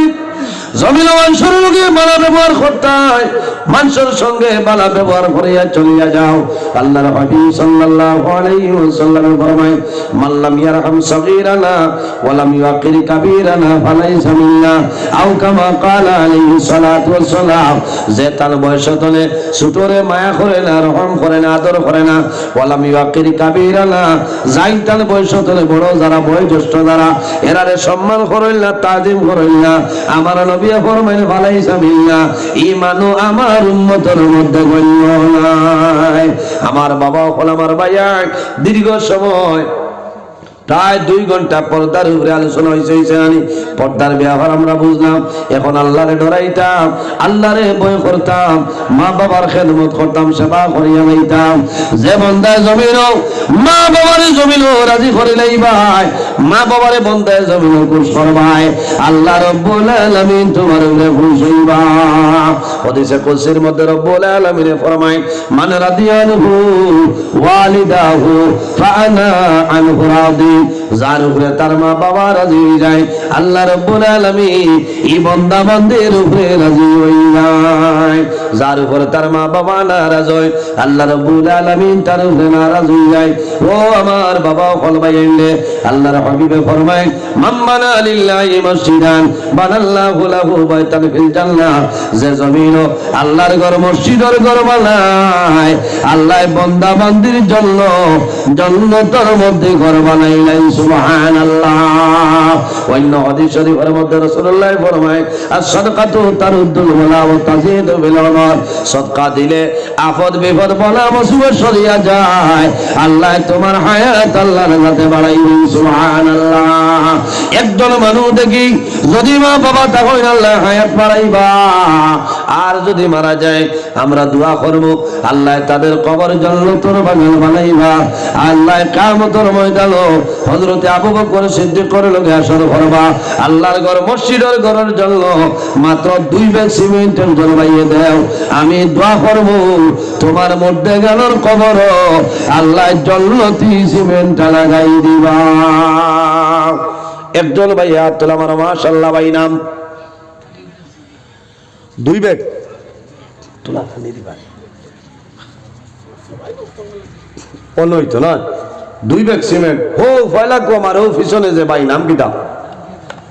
জমিন মানুষের লোকে ভালো ব্যবহার করতে হয়, মানুষের সঙ্গে ভালো ব্যবহার করিয়া চলিয়া যাও। আল্লাহর হাবিব সাল্লাল্লাহু আলাইহি ওয়াসাল্লাম ফরমায় মাল্লাম ইয়ারহাম সাগীরানা ওয়া লাম ইউকির কাবীরানা ফালাইসা মিন্না আও কামা ক্বালা আলাইহি সালাতু ওয়াসসালাম যে তার বয়স তলে ছোটরে মায়া করে না, রহম করে না, আদর করে না, ওয়া লাম ইউকির কাবীরানা যাই তার বয়স তলে বড় যারা বয়োজ্যেষ্ঠ যারা এরারে সম্মান করেন না, তাজিম করেন না, আমার নবী ফরমায় ফালাইসা মিন্না ঈমানু আমার উম্মতের মধ্যে গণ্য নাই। আমার বাবা হল আমার ভাইয়া দীর্ঘ সময় প্রায় 2 ঘন্টা পর্দার উপরে আলোচনা হয়েছে। পর্দার ব্যবহার আমরা বুঝলাম। এখন আল্লাহরে ডরাইতাম, আল্লাহরে ভয় করতাম, মা বাবার খেদমত করতাম, সেবা করিয়া লইতাম। যে বন্দায় জমিন মা বাবারে জমিন রাজি করে লইবাই, মা বাবারে বন্দায় জমিন খুশ করবাই, আল্লাহ রব্বুল আলামিন তোমার উপরে খুশ হইবা। হাদিসে কুদসির মধ্যে রব্বুল আলামিন ফরমায় মান রাদিয়ানহু ওয়ালিদাহু ফাআনা আনহু রাদি যার উপরে তার মা বাবা রাজি হয়ে যায় আল্লাহ রাব্বুল আলামিন এই বান্দা বান্দির উপরে রাজি হয়ে যায়। যার উপরে তার মা বাবা নারাজ হয় আল্লাহ রাব্বুল আলামিন তার উপরে নারাজ হয়ে যায়। ও আমার বাবা ফলবাইলে আল্লাহর হাবিবে ফরমায় মাম্মানা লিল্লাহি মসজিদান বানাল্লাহু লাহু বাইতান ফিল জান্নাহ। যে জমিন আল্লাহর ঘর মসজিদের ঘর বানায় আল্লাহ বান্দা বান্দির জন্য জান্নাতের মধ্যে ঘর বানাইলেন। সুবহানাল্লাহ। অন্য হাদিস শরীফের মধ্যে রাসূলুল্লাহ ফরমায় as-সাদকাতু তারুদ্দুল বালা ওয়া তাজিদু বিল উমর। সাদকা দিলে আফত বিপদ বলা মুসিবত সরিয়া যায়, আল্লাহ তোমার হায়াত আল্লাহর কাছে বাড়াইবেন। সুবহানাল্লাহ। একজন মানুষ দেখি যদি মা বাবা তখন আল্লাহ হায়াত বাড়াইবা, আর যদি মারা যায় আমরা দোয়া করব আল্লাহ তাদের কবর জান্নাতের বাগান বানাইবা। আল্লাহ কিয়ামতের ময়দানে হযরত আবু বকর সিদ্দিক করে লগে আসর করবা। আল্লাহর ঘর মসজিদের ঘরের জন্য মাত্র 2 ব্যাগ সিমেন্টের জল বাইয়ে দাও, আমি দোয়া করব তোমার মধ্যে গেলর কবর আল্লাহ জান্নাতি সিমেন্ট লাগাই দিবা। একজন ভাই হাত তোলা আমার মাশাআল্লাহ ভাই নাম 2 ব্যাগ তোলা খালি দিবা অনইতো না 2 ব্যাগ সিমেন্ট হো ফয়লা কো আমার ও পিছনে যে ভাই নাম কিটা